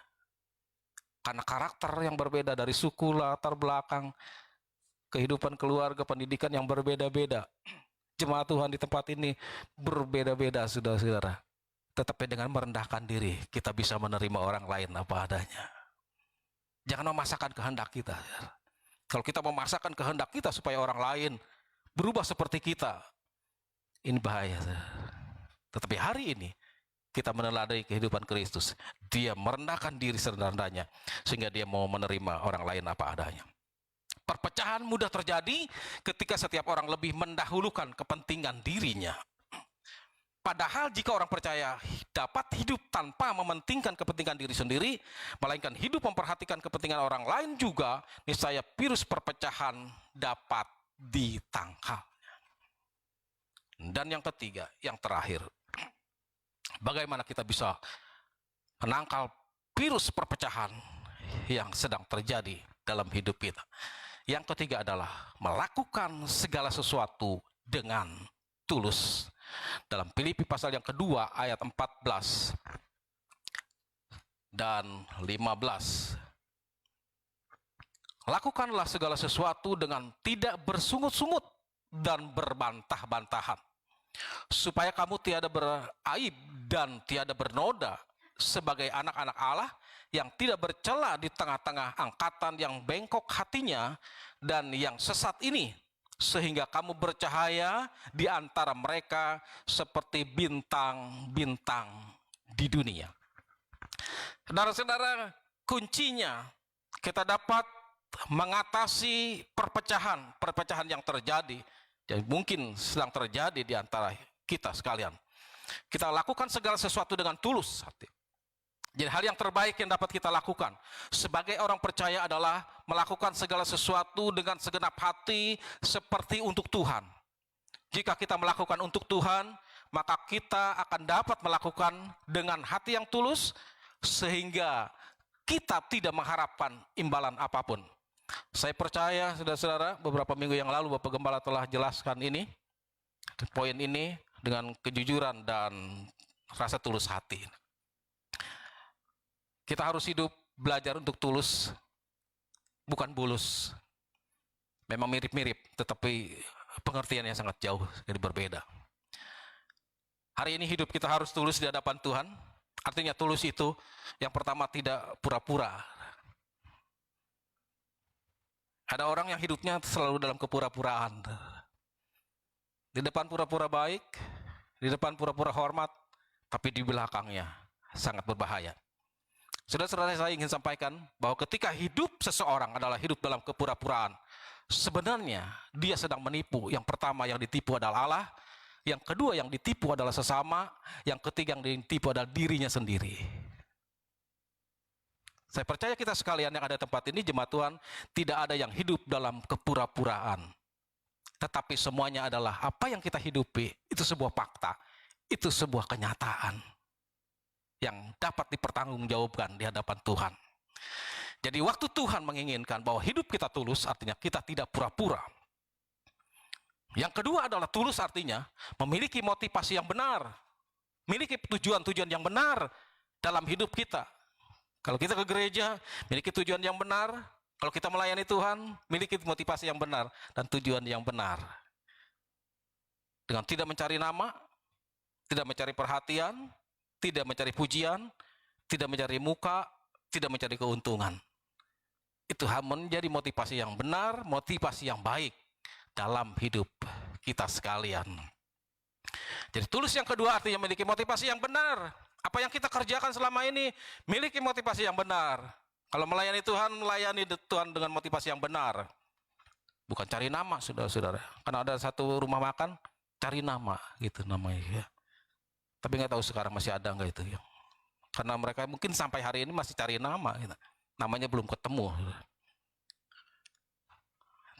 [SPEAKER 4] Karena karakter yang berbeda dari suku, latar belakang, kehidupan keluarga, pendidikan yang berbeda-beda. Jemaat Tuhan di tempat ini berbeda-beda, saudara-saudara. Tetapi dengan merendahkan diri, kita bisa menerima orang lain apa adanya. Jangan memaksakan kehendak kita. Kalau kita memaksakan kehendak kita supaya orang lain berubah seperti kita, ini bahaya. Tetapi hari ini, kita meneladani kehidupan Kristus. Dia merendahkan diri serendah-rendahnya, sehingga dia mau menerima orang lain apa adanya. Perpecahan mudah terjadi ketika setiap orang lebih mendahulukan kepentingan dirinya. Padahal jika orang percaya dapat hidup tanpa mementingkan kepentingan diri sendiri, melainkan hidup memperhatikan kepentingan orang lain juga, niscaya virus perpecahan dapat ditangkal. Dan yang ketiga, yang terakhir, bagaimana kita bisa menangkal virus perpecahan yang sedang terjadi dalam hidup kita. Yang ketiga adalah melakukan segala sesuatu dengan tulus. Dalam Filipi pasal yang kedua ayat 14 dan 15. Lakukanlah segala sesuatu dengan tidak bersungut-sungut dan berbantah-bantahan, supaya kamu tiada beraib dan tiada bernoda sebagai anak-anak Allah yang tidak bercela di tengah-tengah angkatan yang bengkok hatinya dan yang sesat ini, sehingga kamu bercahaya di antara mereka seperti bintang-bintang di dunia. Saudara-saudara, kuncinya kita dapat mengatasi perpecahan yang terjadi, yang mungkin sedang terjadi di antara kita sekalian. Kita lakukan segala sesuatu dengan tulus hati. Jadi hal yang terbaik yang dapat kita lakukan sebagai orang percaya adalah melakukan segala sesuatu dengan segenap hati seperti untuk Tuhan. Jika kita melakukan untuk Tuhan, maka kita akan dapat melakukan dengan hati yang tulus sehingga kita tidak mengharapkan imbalan apapun. Saya percaya saudara-saudara, beberapa minggu yang lalu Bapak Gembala telah jelaskan ini, poin ini dengan kejujuran dan rasa tulus hati. Kita harus hidup belajar untuk tulus, bukan bulus. Memang mirip-mirip, tetapi pengertiannya sangat jauh, jadi berbeda. Hari ini hidup kita harus tulus di hadapan Tuhan. Artinya tulus itu yang pertama tidak pura-pura. Ada orang yang hidupnya selalu dalam kepura-puraan. Di depan pura-pura baik, di depan pura-pura hormat, tapi di belakangnya sangat berbahaya. Saudara-saudara, saya ingin sampaikan bahwa ketika hidup seseorang adalah hidup dalam kepura-puraan, sebenarnya dia sedang menipu. Yang pertama yang ditipu adalah Allah, yang kedua yang ditipu adalah sesama, yang ketiga yang ditipu adalah dirinya sendiri. Saya percaya kita sekalian yang ada di tempat ini, jemaat Tuhan, tidak ada yang hidup dalam kepura-puraan. Tetapi semuanya adalah apa yang kita hidupi, itu sebuah fakta, itu sebuah kenyataan yang dapat dipertanggungjawabkan di hadapan Tuhan. Jadi waktu Tuhan menginginkan bahwa hidup kita tulus, artinya kita tidak pura-pura. Yang kedua adalah tulus artinya memiliki motivasi yang benar, memiliki tujuan-tujuan yang benar dalam hidup kita. Kalau kita ke gereja, memiliki tujuan yang benar. Kalau kita melayani Tuhan, memiliki motivasi yang benar dan tujuan yang benar. Dengan tidak mencari nama, tidak mencari perhatian, tidak mencari pujian, tidak mencari muka, tidak mencari keuntungan. Itu menjadi motivasi yang benar, motivasi yang baik dalam hidup kita sekalian. Jadi tulus yang kedua artinya memiliki motivasi yang benar. Apa yang kita kerjakan selama ini memiliki motivasi yang benar. Kalau melayani Tuhan dengan motivasi yang benar. Bukan cari nama, saudara-saudara. Karena ada satu rumah makan, cari nama gitu namanya ya. Tapi nggak tahu sekarang masih ada nggak itu ya. Karena mereka mungkin sampai hari ini masih cari nama gitu. Namanya belum ketemu.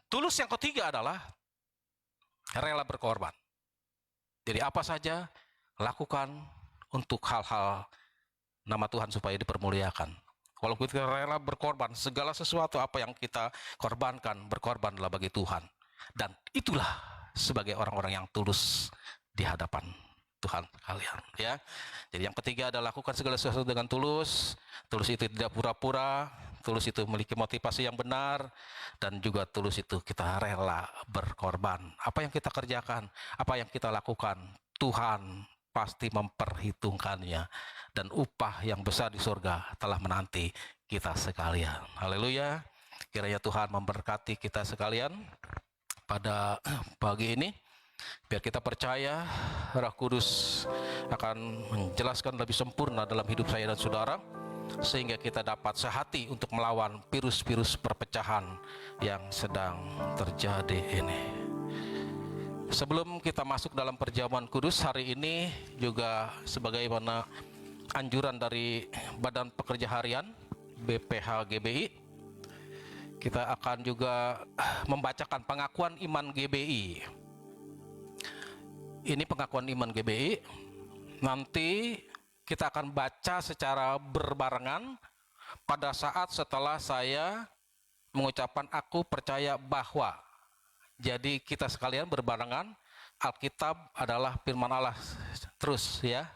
[SPEAKER 4] Tulus yang ketiga adalah rela berkorban. Jadi apa saja lakukan untuk hal-hal nama Tuhan supaya dipermuliakan. Kalau kita rela berkorban, segala sesuatu apa yang kita korbankan, berkorbanlah bagi Tuhan. Dan itulah sebagai orang-orang yang tulus di hadapan Tuhan kalian. Ya. Jadi yang ketiga adalah lakukan segala sesuatu dengan tulus. Tulus itu tidak pura-pura. Tulus itu memiliki motivasi yang benar. Dan juga tulus itu kita rela berkorban. Apa yang kita kerjakan, apa yang kita lakukan, Tuhan pasti memperhitungkannya, dan upah yang besar di surga telah menanti kita sekalian. Haleluya. Kiranya Tuhan memberkati kita sekalian pada pagi ini. Biar kita percaya Roh Kudus akan menjelaskan lebih sempurna dalam hidup saya dan saudara, sehingga kita dapat sehati untuk melawan virus-virus perpecahan yang sedang terjadi ini. Sebelum kita masuk dalam perjamuan kudus hari ini, juga sebagaimana anjuran dari Badan Pekerja Harian BPH GBI, kita akan juga membacakan pengakuan iman GBI. Ini pengakuan iman GBI. Nanti kita akan baca secara berbarengan pada saat setelah saya mengucapkan aku percaya bahwa. Jadi kita sekalian berbarengan, Alkitab adalah firman Allah terus ya,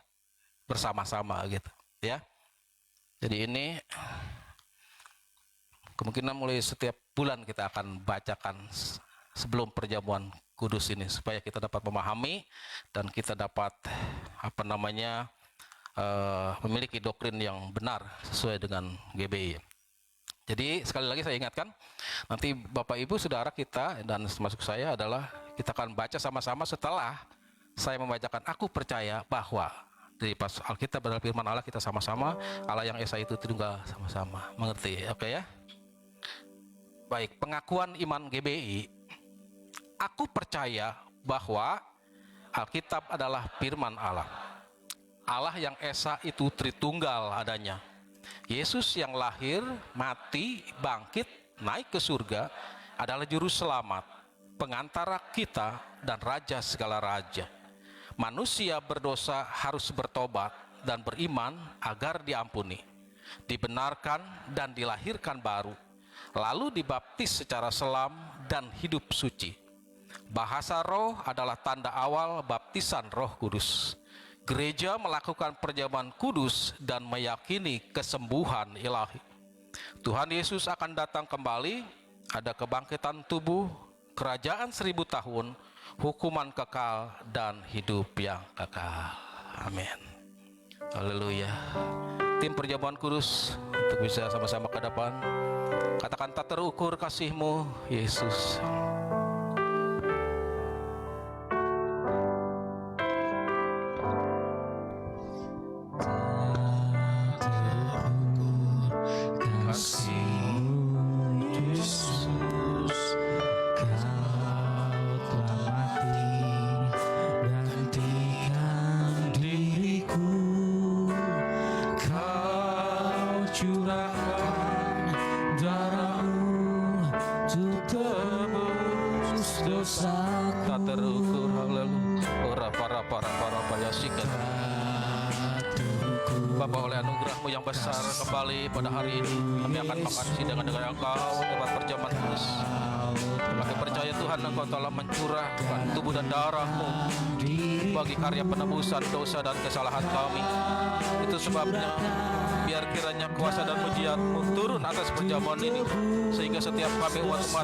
[SPEAKER 4] bersama-sama gitu ya. Jadi ini kemungkinan mulai setiap bulan kita akan bacakan sebelum perjamuan kudus ini, supaya kita dapat memahami dan kita dapat memiliki doktrin yang benar sesuai dengan GBI. Jadi sekali lagi saya ingatkan, nanti Bapak Ibu Saudara kita dan termasuk saya adalah kita akan baca sama-sama setelah saya membacakan aku percaya bahwa. Jadi pas Alkitab adalah firman Allah, kita sama-sama, Allah yang Esa itu Tritunggal sama-sama. Mengerti? Oke ya? Baik, pengakuan iman GBI. Aku percaya bahwa Alkitab adalah firman Allah. Allah yang Esa itu Tritunggal adanya. Yesus yang lahir, mati, bangkit, naik ke surga adalah juru selamat, pengantara kita dan raja segala raja. Manusia berdosa harus bertobat dan beriman agar diampuni, dibenarkan dan dilahirkan baru, lalu dibaptis secara selam dan hidup suci. Bahasa roh adalah tanda awal baptisan Roh Kudus. Gereja melakukan perjamuan kudus dan meyakini kesembuhan ilahi. Tuhan Yesus akan datang kembali, ada kebangkitan tubuh, kerajaan 1000 tahun, hukuman kekal, dan hidup yang kekal. Amin. Haleluya. Tim perjamuan kudus untuk bisa sama-sama ke depan. Katakan, tak terukur kasih-Mu, Yesus. Tak terukur, haleluya. Bapa, oleh anugerah-Mu yang besar kembali pada hari ini kami akan makan sidangan dengan Engkau lewat perjamuan kudus. Kami percaya Tuhan, Engkau telah mencurahkan tubuh dan darah-Mu bagi karya penebusan dosa dan kesalahan kami. Itu sebabnya biar kiranya kuasa dan pujian-Mu turun atas perjamuan ini, sehingga setiap kami umat-Mu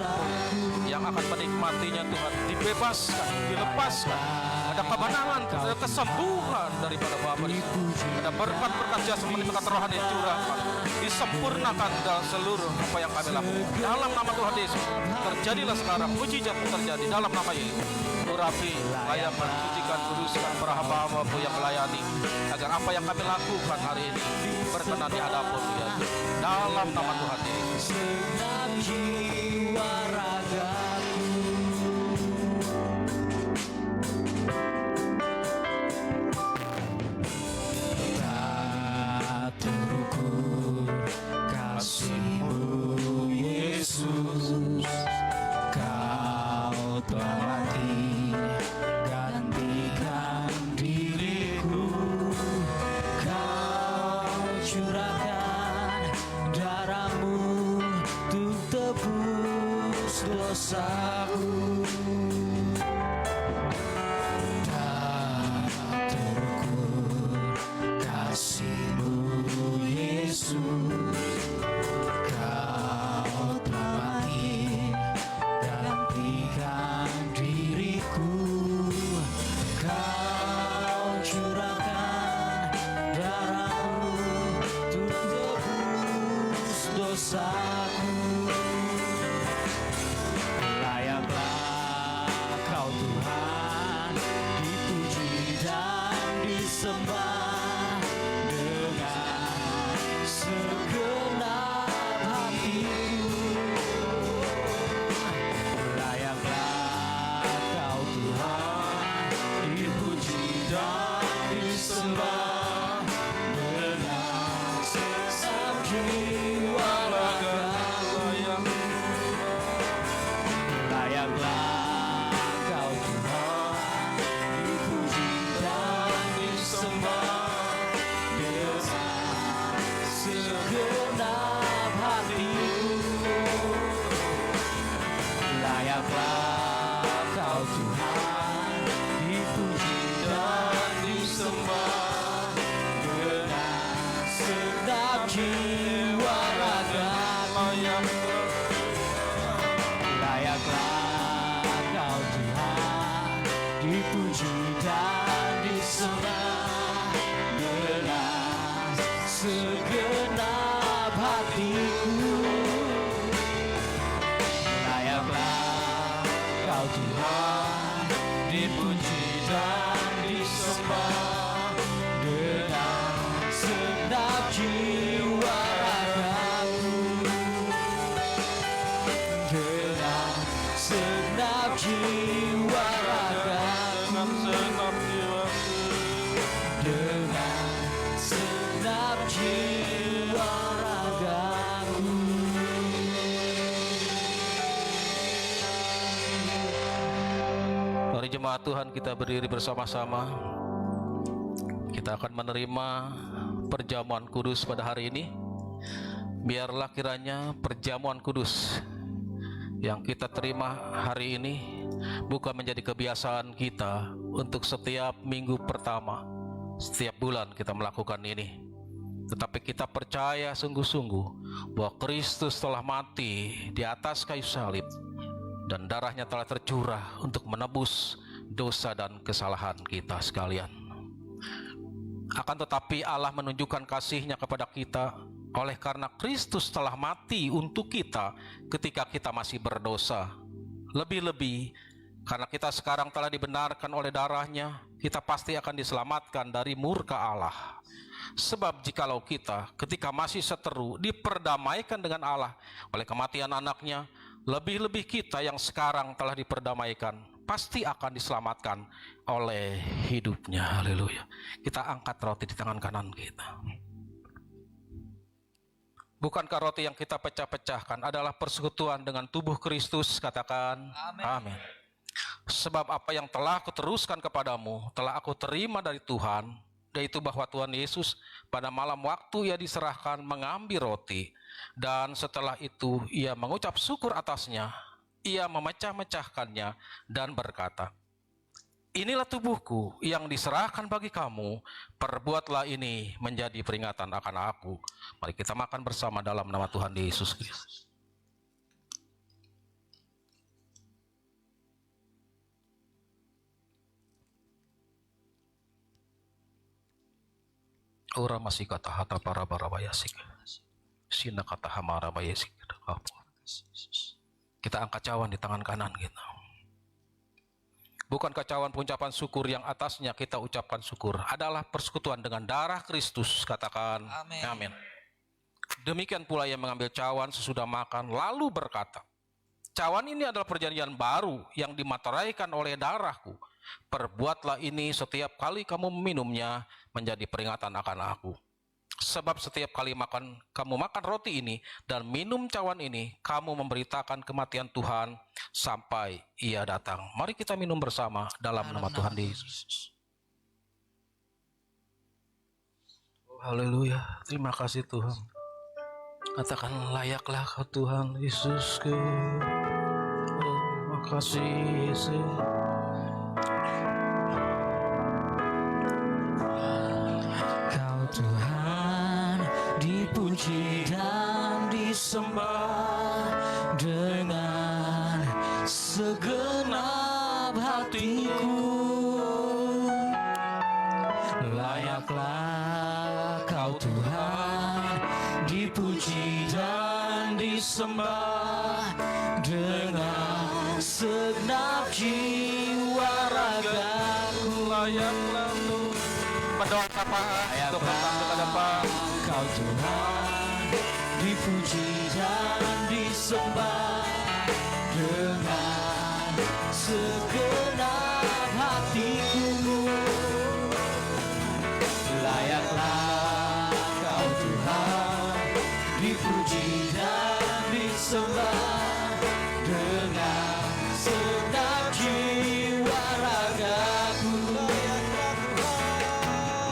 [SPEAKER 4] yang akan menikmatinya Tuhan dibebaskan, dilepaskan, ada kemenangan, ada kesembuhan daripada Bapa. Ada berkat-berkat jasmani, berkat rohani curahkan, disempurnakan dalam seluruh apa yang kami lakukan. Dalam nama Tuhan Yesus, terjadilah sekarang mujizat terjadi dalam nama Yesus. Urapi, layakan, pujikan, kuduskan para hamba-Mu yang melayani, agar apa yang kami lakukan hari ini berkenan di hadapan Dia. Dalam nama Tuhan Yesus.
[SPEAKER 3] Jiwa ragaku tak terukur kasih-Mu, Yesus. Kau telah mati gantikan diriku. Kau curahkan darah-Mu untuk tebus dosaku. Tak terukur kasih-Mu, Yesus. Kau telah mati gantikan diriku. Kau curahkan darah-Mu untuk tebus dosaku. Layaklah Tuhan dipuji dan disembah dengan segenap jiwa raga. Layaklah Kau Tuhan dipuji dan disembah dengan segenap hatiku. Layaklah Kau Tuhan dipuji dan disembah dengan segenap jiwa ragaku. Dengan segenap jiwa ragaku. Dengan segenap jiwa ragaku.
[SPEAKER 4] Mari jemaat Tuhan kita berdiri bersama-sama. Kita akan menerima perjamuan kudus pada hari ini. Biarlah kiranya perjamuan kudus yang kita terima hari ini bukan menjadi kebiasaan kita untuk setiap minggu pertama, setiap bulan kita melakukan ini. Tetapi kita percaya sungguh-sungguh bahwa Kristus telah mati di atas kayu salib dan darahnya telah tercurah untuk menebus dosa dan kesalahan kita sekalian. Akan tetapi Allah menunjukkan kasih-Nya kepada kita oleh karena Kristus telah mati untuk kita ketika kita masih berdosa. Lebih-lebih karena kita sekarang telah dibenarkan oleh darah-Nya, kita pasti akan diselamatkan dari murka Allah. Sebab jikalau kita ketika masih seteru diperdamaikan dengan Allah oleh kematian anaknya, lebih-lebih kita yang sekarang telah diperdamaikan pasti akan diselamatkan oleh hidupnya. Haleluya. Kita angkat roti di tangan kanan kita. Bukankah roti yang kita pecah-pecahkan adalah persekutuan dengan tubuh Kristus? Katakan amin. Sebab apa yang telah aku teruskan kepadamu telah aku terima dari Tuhan, yaitu bahwa Tuhan Yesus pada malam waktu Ia diserahkan mengambil roti, dan setelah itu Ia mengucap syukur atasnya, Ia memecah-mecahkannya dan berkata, inilah tubuhku yang diserahkan bagi kamu, perbuatlah ini menjadi peringatan akan aku. Mari kita makan bersama dalam nama Tuhan Yesus Kristus. Ora masih kata hata para barabayasik, sina kata hamara bayasik. Kita angkat cawan di tangan kanan kita. Bukankah cawan pengucapan syukur yang atasnya kita ucapkan syukur adalah persekutuan dengan darah Kristus? Katakan amin. Amin. Demikian pula yang mengambil cawan sesudah makan lalu berkata, cawan ini adalah perjanjian baru yang dimateraikan oleh darahku. Perbuatlah ini setiap kali kamu meminumnya menjadi peringatan akan aku. Sebab setiap kali kamu makan roti ini dan minum cawan ini, kamu memberitakan kematian Tuhan sampai Ia datang. Mari kita minum bersama dalam nama Tuhan Yesus. Oh, haleluya. Terima kasih Tuhan. Katakan layaklah Kau Tuhan Yesusku. Oh, makasih Yesus.
[SPEAKER 3] Kau Tuhan dipuji dan disembah dengan segenap hatiku. Layaklah Kau Tuhan dipuji dan disembah dengan segenap jiwa ragaku.
[SPEAKER 4] Layaklah berdoa sapaan untuk kepada Pak.
[SPEAKER 3] Kau Tuhan dipuji dan disembah dengan segenap hatiku. Layaklah Kau Tuhan dipuji dan disembah dengan segenap jiwa ragaku.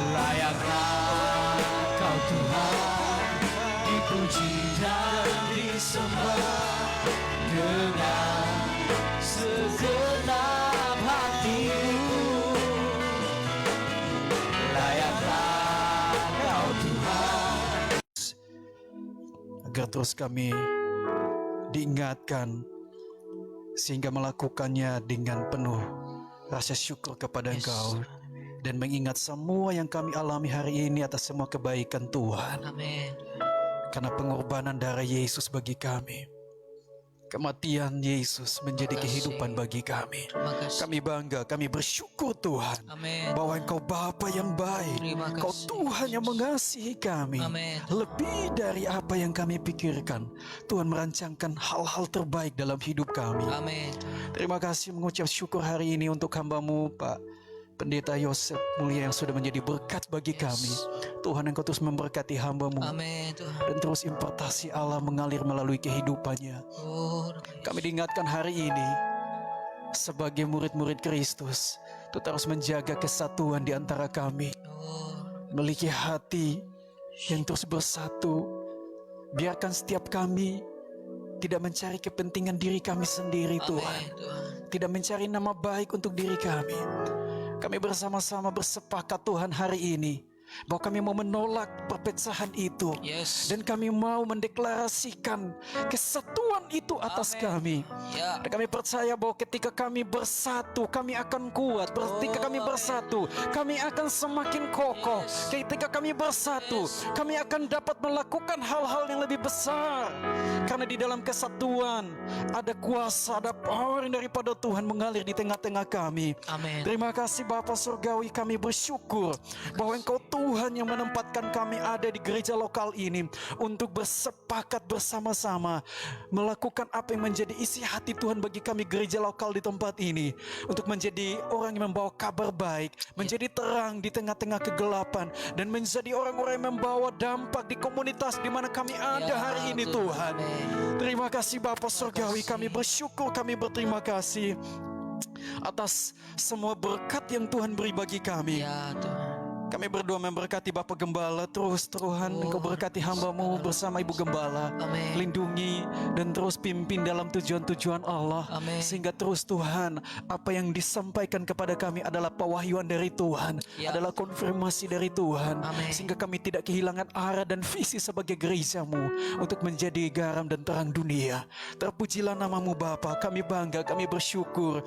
[SPEAKER 3] Layaklah Kau Tuhan dipuji dan disembah dengan segenap
[SPEAKER 5] biar terus kami diingatkan sehingga melakukannya dengan penuh rasa syukur kepada Engkau, dan mengingat semua yang kami alami hari ini atas semua kebaikan Tuhan.
[SPEAKER 2] Amin.
[SPEAKER 5] Karena pengorbanan darah Yesus bagi kami, kematian Yesus menjadi
[SPEAKER 2] Terima kasih.
[SPEAKER 5] kehidupan bagi kami.
[SPEAKER 2] Terima kasih.
[SPEAKER 5] Kami bangga, kami bersyukur Tuhan,
[SPEAKER 2] Amin.
[SPEAKER 5] bahwa Engkau Bapa yang baik,
[SPEAKER 2] Terima
[SPEAKER 5] Engkau
[SPEAKER 2] kasih,
[SPEAKER 5] Tuhan yang
[SPEAKER 2] Yesus.
[SPEAKER 5] mengasihi kami.
[SPEAKER 2] Amin.
[SPEAKER 5] Lebih dari apa yang kami pikirkan, Tuhan merancangkan hal-hal terbaik dalam hidup kami.
[SPEAKER 2] Amin.
[SPEAKER 5] Terima kasih, mengucap syukur hari ini untuk hamba-Mu Pak Pendeta Yosef Mulia yang sudah menjadi berkat bagi kami. Tuhan, Engkau terus memberkati hamba-Mu,
[SPEAKER 2] Amin Tuhan.
[SPEAKER 5] dan terus impartasi Allah mengalir melalui kehidupannya.
[SPEAKER 2] Oh,
[SPEAKER 5] Kami diingatkan hari ini sebagai murid-murid Kristus, kita harus menjaga kesatuan di antara kami, memiliki hati yang terus bersatu. Biarkan setiap kami tidak mencari kepentingan diri kami sendiri, Tuhan.
[SPEAKER 2] Amin Tuhan.
[SPEAKER 5] Tidak mencari nama baik untuk diri kami. Kami bersama-sama bersepakat Tuhan hari ini bahwa kami mau menolak perpecahan itu,
[SPEAKER 2] Yes.
[SPEAKER 5] dan kami mau mendeklarasikan kesatuan itu atas
[SPEAKER 2] Amin.
[SPEAKER 5] kami.
[SPEAKER 2] Ya.
[SPEAKER 5] Dan kami percaya bahwa ketika kami bersatu, kami akan kuat. Ketika kami bersatu, kami akan semakin kokoh.
[SPEAKER 2] Yes.
[SPEAKER 5] Ketika kami bersatu,
[SPEAKER 2] Yes.
[SPEAKER 5] kami akan dapat melakukan hal-hal yang lebih besar. Karena di dalam kesatuan ada kuasa, ada power daripada Tuhan mengalir di tengah-tengah kami.
[SPEAKER 2] Amin.
[SPEAKER 5] Terima kasih Bapa Surgawi, kami bersyukur bahwa Engkau Tuhan yang menempatkan kami ada di gereja lokal ini untuk bersepakat bersama-sama melakukan apa yang menjadi isi hati Tuhan bagi kami gereja lokal di tempat ini, untuk menjadi orang yang membawa kabar baik, menjadi terang di tengah-tengah kegelapan, dan menjadi orang-orang yang membawa dampak di komunitas di mana kami ada hari ini Tuhan. Terima kasih Bapa Surgawi, kami bersyukur, kami berterima kasih atas semua berkat yang Tuhan beri bagi kami.
[SPEAKER 2] Ya Tuhan.
[SPEAKER 5] Kami berdoa memberkati Bapak Gembala, terus Tuhan Engkau berkati hamba-Mu bersama Ibu Gembala.
[SPEAKER 2] Amin.
[SPEAKER 5] Lindungi dan terus pimpin dalam tujuan-tujuan Allah.
[SPEAKER 2] Amin.
[SPEAKER 5] Sehingga terus Tuhan, apa yang disampaikan kepada kami adalah pewahyuan dari Tuhan,
[SPEAKER 2] Ya.
[SPEAKER 5] adalah konfirmasi dari Tuhan.
[SPEAKER 2] Amin.
[SPEAKER 5] Sehingga kami tidak kehilangan arah dan visi sebagai gereja-Mu untuk menjadi garam dan terang dunia. Terpujilah nama-Mu Bapa, kami bangga, kami bersyukur.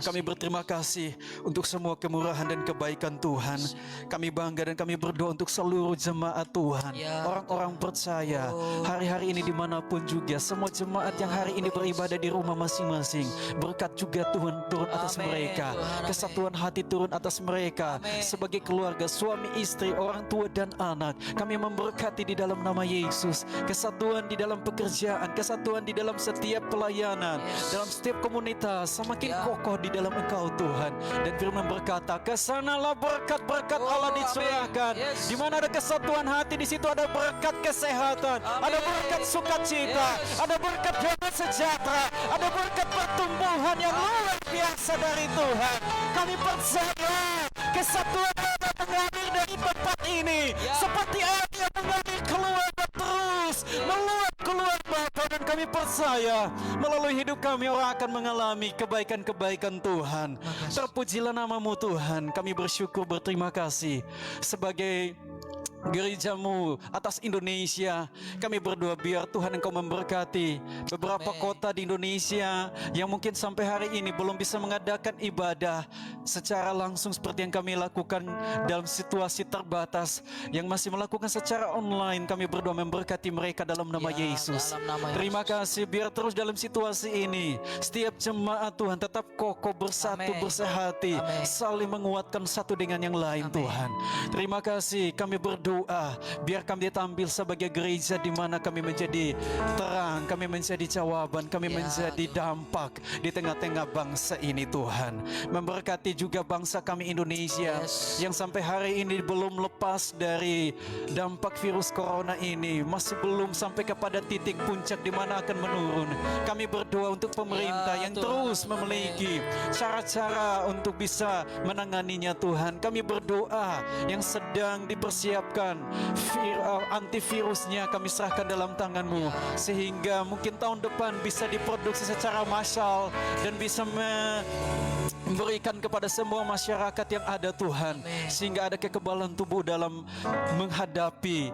[SPEAKER 5] Kami berterima kasih untuk semua kemurahan dan kebaikan Tuhan. Kami bangga dan kami berdoa untuk seluruh jemaat Tuhan,
[SPEAKER 2] Ya.
[SPEAKER 5] orang-orang percaya hari-hari ini dimanapun juga, semua jemaat yang hari ini beribadah di rumah masing-masing, berkat juga Tuhan turun atas
[SPEAKER 2] Amin,
[SPEAKER 5] mereka,
[SPEAKER 2] Tuhan, amin.
[SPEAKER 5] kesatuan hati turun atas mereka,
[SPEAKER 2] Amin.
[SPEAKER 5] sebagai keluarga, suami, istri, orang tua dan anak. Kami memberkati di dalam nama Yesus, kesatuan di dalam pekerjaan, kesatuan di dalam setiap pelayanan, dalam setiap komunitas, semakin
[SPEAKER 2] Ya.
[SPEAKER 5] kokoh di dalam Engkau Tuhan. Dan firman berkata, kesanalah berkat-berkat Allah
[SPEAKER 2] amin.
[SPEAKER 5] dicurahkan.
[SPEAKER 2] Yes.
[SPEAKER 5] Di mana ada kesatuan hati, di situ ada berkat kesehatan, ada berkat sukacita,
[SPEAKER 2] Yes.
[SPEAKER 5] ada berkat damai sejahtera, ada berkat pertumbuhan yang luar biasa dari Tuhan. Kami percaya kesatuan Allah mengalir dari tempat ini, seperti air yang mengalir keluar dan terus meluap keluar Bapa. Dan kami percaya melalui hidup kami orang akan mengalami kebaikan-kebaikan Tuhan. Terpujilah nama-Mu Tuhan. Kami bersyukur, berterima kasih sebagai gereja-Mu atas Indonesia. Kami berdoa biar Tuhan Engkau memberkati beberapa kota di Indonesia yang mungkin sampai hari ini belum bisa mengadakan ibadah secara langsung seperti yang kami lakukan dalam situasi terbatas, yang masih melakukan secara online. Kami berdoa memberkati mereka dalam nama
[SPEAKER 2] Ya,
[SPEAKER 5] Yesus.
[SPEAKER 2] dalam nama
[SPEAKER 5] Terima kasih, biar terus dalam situasi ini setiap jemaat Tuhan tetap kokoh, bersatu,
[SPEAKER 2] Amin.
[SPEAKER 5] bersehati,
[SPEAKER 2] Amin.
[SPEAKER 5] saling menguatkan satu dengan yang lain.
[SPEAKER 2] Amin.
[SPEAKER 5] Tuhan, terima kasih. Kami berdoa biar kami tampil sebagai gereja di mana kami menjadi terang, kami menjadi jawaban, kami
[SPEAKER 2] Ya,
[SPEAKER 5] menjadi dampak di tengah-tengah bangsa ini. Tuhan, memberkati juga bangsa kami Indonesia yang sampai hari ini belum lepas dari dampak virus corona ini, masih belum sampai kepada titik puncak di mana akan menurun. Kami berdoa untuk pemerintah
[SPEAKER 2] Ya,
[SPEAKER 5] yang
[SPEAKER 2] Tuhan.
[SPEAKER 5] terus memiliki cara-cara untuk bisa menanganinya. Tuhan, kami berdoa yang sedang dipersiapkan antivirusnya, kami serahkan dalam tangan-Mu, sehingga mungkin tahun depan bisa diproduksi secara massal dan bisa memberikan kepada semua masyarakat yang ada Tuhan, sehingga ada kekebalan tubuh dalam menghadapi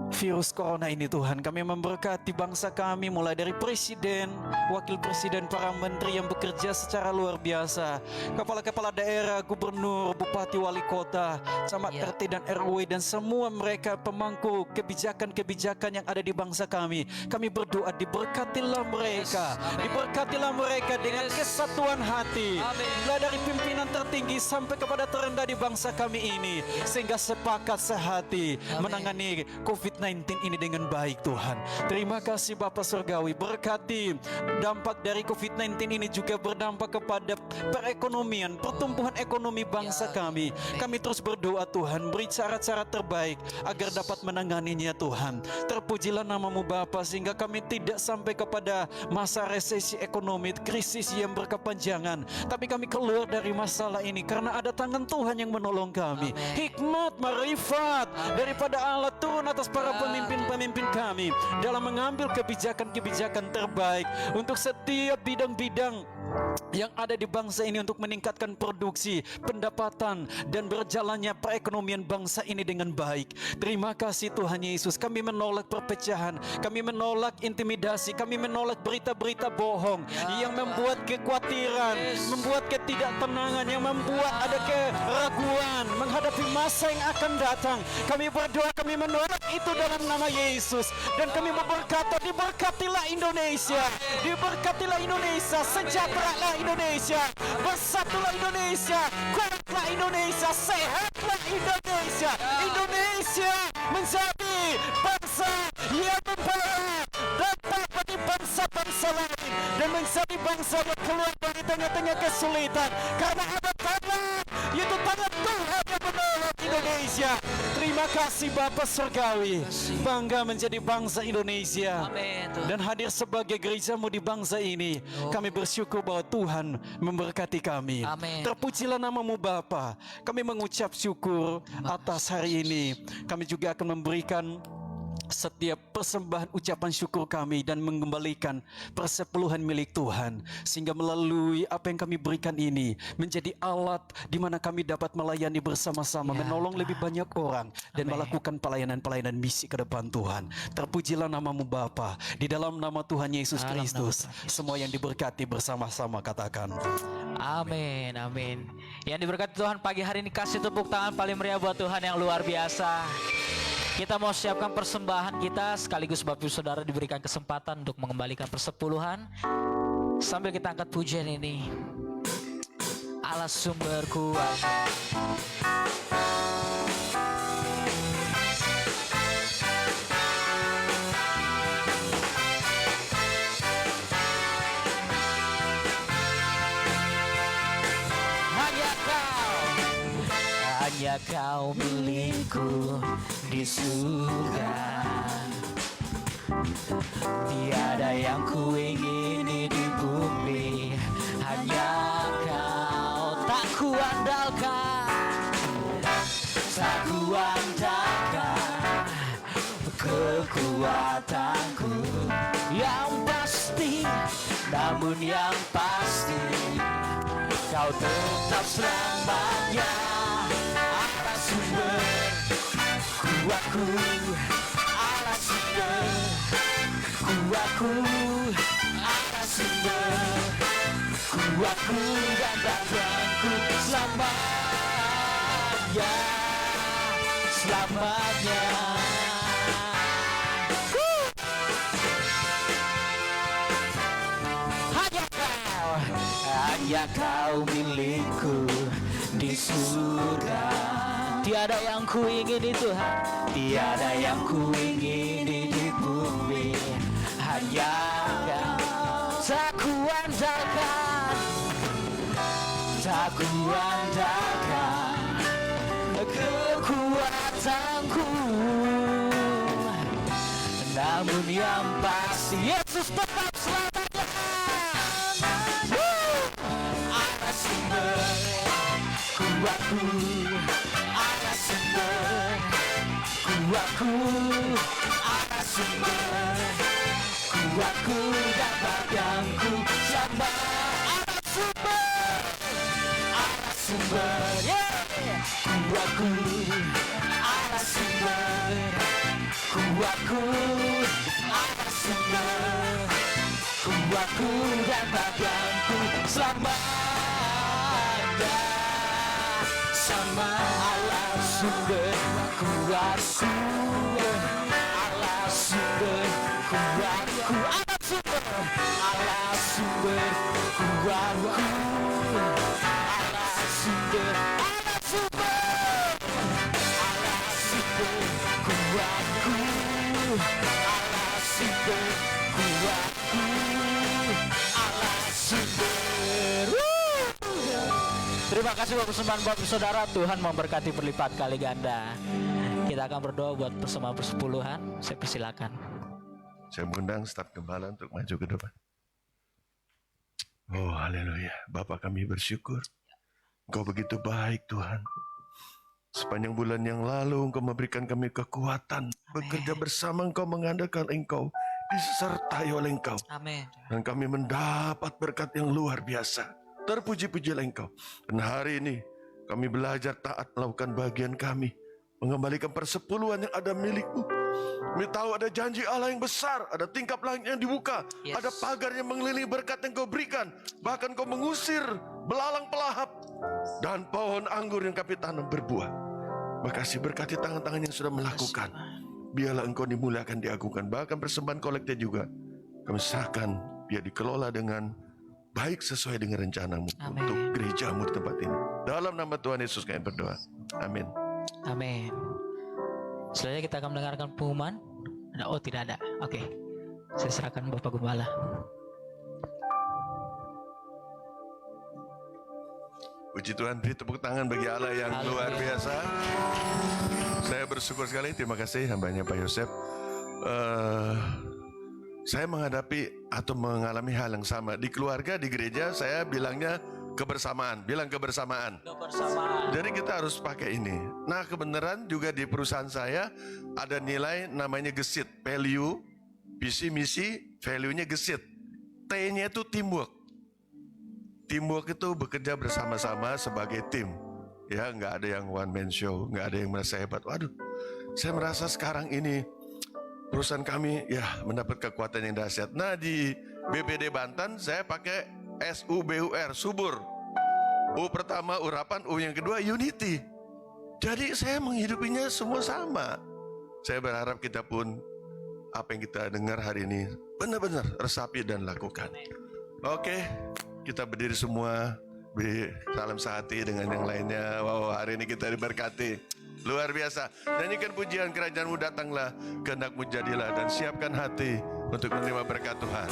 [SPEAKER 5] virus corona ini Tuhan. Kami memberkati bangsa kami mulai dari presiden, wakil presiden, para menteri yang bekerja secara luar biasa, kepala-kepala daerah, gubernur, bupati, wali kota, camat, RT dan RW, dan semua mereka pemangku kebijakan-kebijakan yang ada di bangsa kami. Kami berdoa diberkatilah mereka, diberkatilah mereka dengan kesatuan hati, mulai dari pimpinan tertinggi sampai kepada terendah di bangsa kami ini, sehingga sepakat sehati menangani COVID-19 ini dengan baik Tuhan. Terima kasih Bapa Surgawi, berkati dampak dari COVID-19 ini juga berdampak kepada perekonomian, pertumbuhan ekonomi bangsa kami. Kami terus berdoa Tuhan, beri cara-cara terbaik agar dapat menanganinya Tuhan. Terpujilah namamu Bapa, sehingga kami tidak sampai kepada masa resesi ekonomi, krisis yang berkepanjangan, tapi kami keluar dari masalah ini karena ada tangan Tuhan yang menolong kami. Hikmat, marifat daripada Allah turun atas para pemimpin-pemimpin kami dalam mengambil kebijakan-kebijakan terbaik untuk setiap bidang-bidang yang ada di bangsa ini untuk meningkatkan produksi, pendapatan, dan berjalannya perekonomian bangsa ini dengan baik. Terima kasih Tuhan Yesus. Kami menolak perpecahan, kami menolak intimidasi, kami menolak berita-berita bohong yang membuat kekhawatiran, membuat ketidaktenangan, yang membuat ada keraguan menghadapi masa yang akan datang. Kami berdoa, kami menolak itu dalam nama Yesus, dan kami berkata, diberkatilah Indonesia, diberkatilah Indonesia, sejahteralah Indonesia, bersatulah Indonesia, kuatlah Indonesia, sehatlah Indonesia. Indonesia menjadi bangsa yang membawa dampak bagi bangsa-bangsa lain, dan menjadi bangsa yang keluar dari tengah-tengah kesulitan karena ada tangan, yaitu tangan Tuhan yang menolong Indonesia. Terima kasih Bapa Surgawi, bangga menjadi bangsa Indonesia dan hadir sebagai gerejamu di bangsa ini. Kami bersyukur bahwa Tuhan memberkati kami. Terpujilah namamu Bapa. Kami mengucap syukur atas hari ini. Kami juga akan memberikan setiap persembahan ucapan syukur kami dan mengembalikan persepuluhan milik Tuhan, sehingga melalui apa yang kami berikan ini menjadi alat di mana kami dapat melayani bersama-sama, menolong lebih banyak orang dan melakukan pelayanan-pelayanan misi ke depan Tuhan. Terpujilah namamu Bapa, di dalam nama Tuhan Yesus Kristus. Semua yang diberkati bersama-sama katakan
[SPEAKER 2] amin, amin. Yang diberkati Tuhan pagi hari ini, kasih tepuk tangan paling meriah buat Tuhan yang luar biasa. Kita mau siapkan persembahan kita, sekaligus Bapak Ibu Saudara diberikan kesempatan untuk mengembalikan persepuluhan sambil kita angkat pujian ini. Allah sumber kuasa. Hanya kau milikku di surga. Tiada yang ku ingini di bumi, hanya kau. Tak ku andalkan, tak ku andalkan kekuatanku yang pasti, namun yang pasti kau tetap selamanya. Sumber kuatku, Allah sumber kuatku, Allah sumber kuatku dan badanku selamanya, selamanya. Hanya kau milikku di surga. Tiada yang ku ingini Tuhan, tiada yang ku ingini di bumi, hanya kau. Tak ku andalkan, tak ku andalkan kekuatanku, namun yang pasti Yesus tetap selamanya. Allah sumber kuatku, Allah sumber kuatku, Allah sumber kuatku dan badanku sama. Allah sumber kuatku, Allah sumber kuatku,
[SPEAKER 3] jiwaku dan badanku selamat ada sama Allah sumber kuatku, Allah sumber kuatku, Allah sumber kuatku, Allah sumber, Allah sumber, Allah sumber kuatku, Allah sumber kuatku, Allah sumber.
[SPEAKER 2] Terima kasih buat persembahan buat saudara. Tuhan memberkati berlipat kali ganda. Kita akan berdoa buat persembahan persepuluhan. Saya persilakan.
[SPEAKER 6] Saya mengundang staf gembala untuk maju ke depan. Oh, haleluya. Bapa kami bersyukur. Engkau begitu baik, Tuhan. Sepanjang bulan yang lalu Engkau memberikan kami kekuatan. Bekerja bersama Engkau, mengandalkan Engkau. Disertai oleh Engkau.
[SPEAKER 2] Amin.
[SPEAKER 6] Dan kami mendapat berkat yang luar biasa. Terpuji-pujilah Engkau. Dan hari ini kami belajar taat melakukan bagian kami. Mengembalikan persepuluhan yang ada milikmu. Kami tahu ada janji Allah yang besar. Ada tingkap langit yang dibuka.
[SPEAKER 2] Yes.
[SPEAKER 6] Ada pagar yang mengelilingi berkat yang Kau berikan. Bahkan Kau mengusir belalang pelahap. Dan pohon anggur yang kami tanam berbuah. Makasih berkati tangan-tangan yang sudah melakukan. Biarlah Engkau dimuliakan, diagungkan. Bahkan persembahan kolektif juga kami serahkan. Biar dikelola dengan baik sesuai dengan rencanamu.
[SPEAKER 2] Amin.
[SPEAKER 6] Untuk gerejamu di tempat ini. Dalam nama Tuhan Yesus kami berdoa. Amin.
[SPEAKER 2] Amin. Selanjutnya kita akan mendengarkan pengumuman. Oh, tidak ada. Oke. Saya serahkan Bapak Gembala.
[SPEAKER 6] Puji Tuhan, beri tepuk tangan bagi Allah yang luar biasa. Saya bersyukur sekali, terima kasih hambanya Pak Yosef. Saya menghadapi atau mengalami hal yang sama. Di keluarga, di gereja, saya bilangnya kebersamaan. Bilang kebersamaan.
[SPEAKER 2] Kebersamaan.
[SPEAKER 6] Jadi kita harus pakai ini. Nah, kebenaran juga di perusahaan saya ada nilai namanya gesit. Value, visi, misi, value-nya gesit. T-nya itu teamwork. Teamwork itu bekerja bersama-sama sebagai tim. Ya, nggak ada yang one man show, nggak ada yang merasa hebat. Waduh, saya merasa sekarang ini perusahaan kami ya mendapat kekuatan yang dahsyat. Nah, di BPD Banten saya pakai SUBUR, subur. U pertama urapan, U yang kedua unity. Jadi saya menghidupinya semua sama. Saya berharap kita pun apa yang kita dengar hari ini benar-benar resapi dan lakukan. Oke, kita berdiri semua. Beri salam sehati dengan yang lainnya. Wow, hari ini kita diberkati. Luar biasa. Nyanyikan pujian kerajaanmu datanglah, kehendakmu jadilah, dan siapkan hati untuk menerima berkat Tuhan.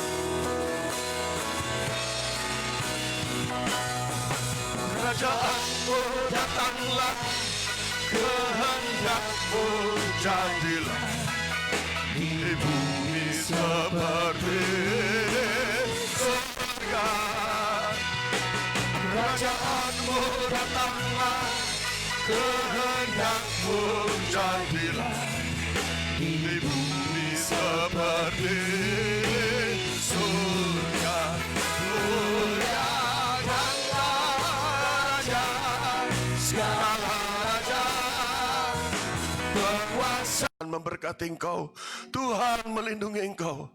[SPEAKER 6] Kerajaanmu datanglah, kehendakmu jadilah, di bumi seperti surga. Kerajaanmu datanglah, kehendakmu jadilah, di bumi seperti surga. Muliakanlah Raja, segala raja, penguasa. Memberkati engkau, Tuhan melindungi engkau,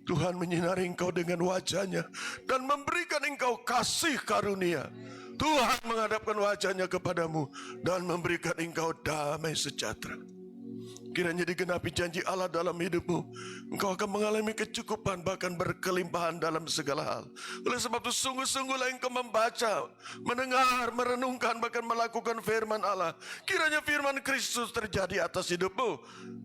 [SPEAKER 6] Tuhan menyinari engkau dengan wajahnya dan memberikan engkau kasih karunia. Tuhan menghadapkan wajahnya kepadamu dan memberikan engkau damai sejahtera. Kiranya digenapi janji Allah dalam hidupmu. Engkau akan mengalami kecukupan, bahkan berkelimpahan dalam segala hal. Oleh sebab itu sungguh-sungguhlah engkau membaca, mendengar, merenungkan, bahkan melakukan firman Allah. Kiranya firman Kristus terjadi atas hidupmu.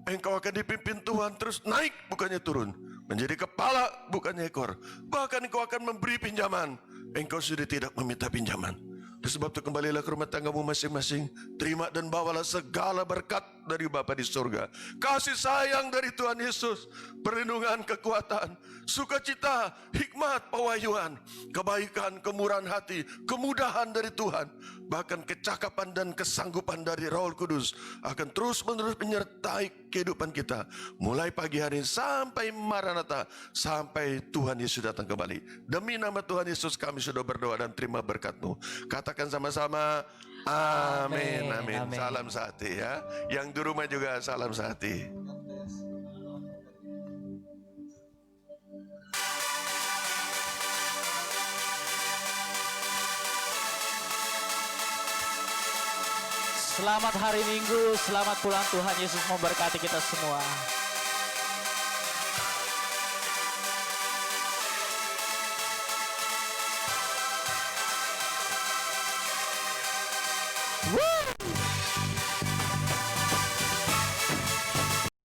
[SPEAKER 6] Engkau akan dipimpin Tuhan terus naik, bukannya turun. Menjadi kepala, bukannya ekor. Bahkan engkau akan memberi pinjaman. Engkau sudah tidak meminta pinjaman. Oleh sebab itu kembalilah ke rumah tanggamu masing-masing. Terima dan bawalah segala berkat dari Bapa di surga. Kasih sayang dari Tuhan Yesus. Perlindungan, kekuatan, sukacita, hikmat, pewahyuan, kebaikan, kemurahan hati, kemudahan dari Tuhan. Bahkan kecakapan dan kesanggupan dari Roh Kudus akan terus-menerus menyertai kehidupan kita. Mulai pagi hari sampai Maranatha, sampai Tuhan Yesus datang kembali. Demi nama Tuhan Yesus kami sudah berdoa dan terima berkat-Mu. Katakan sama-sama, amin, amin.
[SPEAKER 2] Amin.
[SPEAKER 6] Salam sehati ya. Yang di rumah juga salam sehati.
[SPEAKER 2] Selamat hari Minggu, selamat pulang. Tuhan Yesus memberkati kita semua.
[SPEAKER 5] Woo!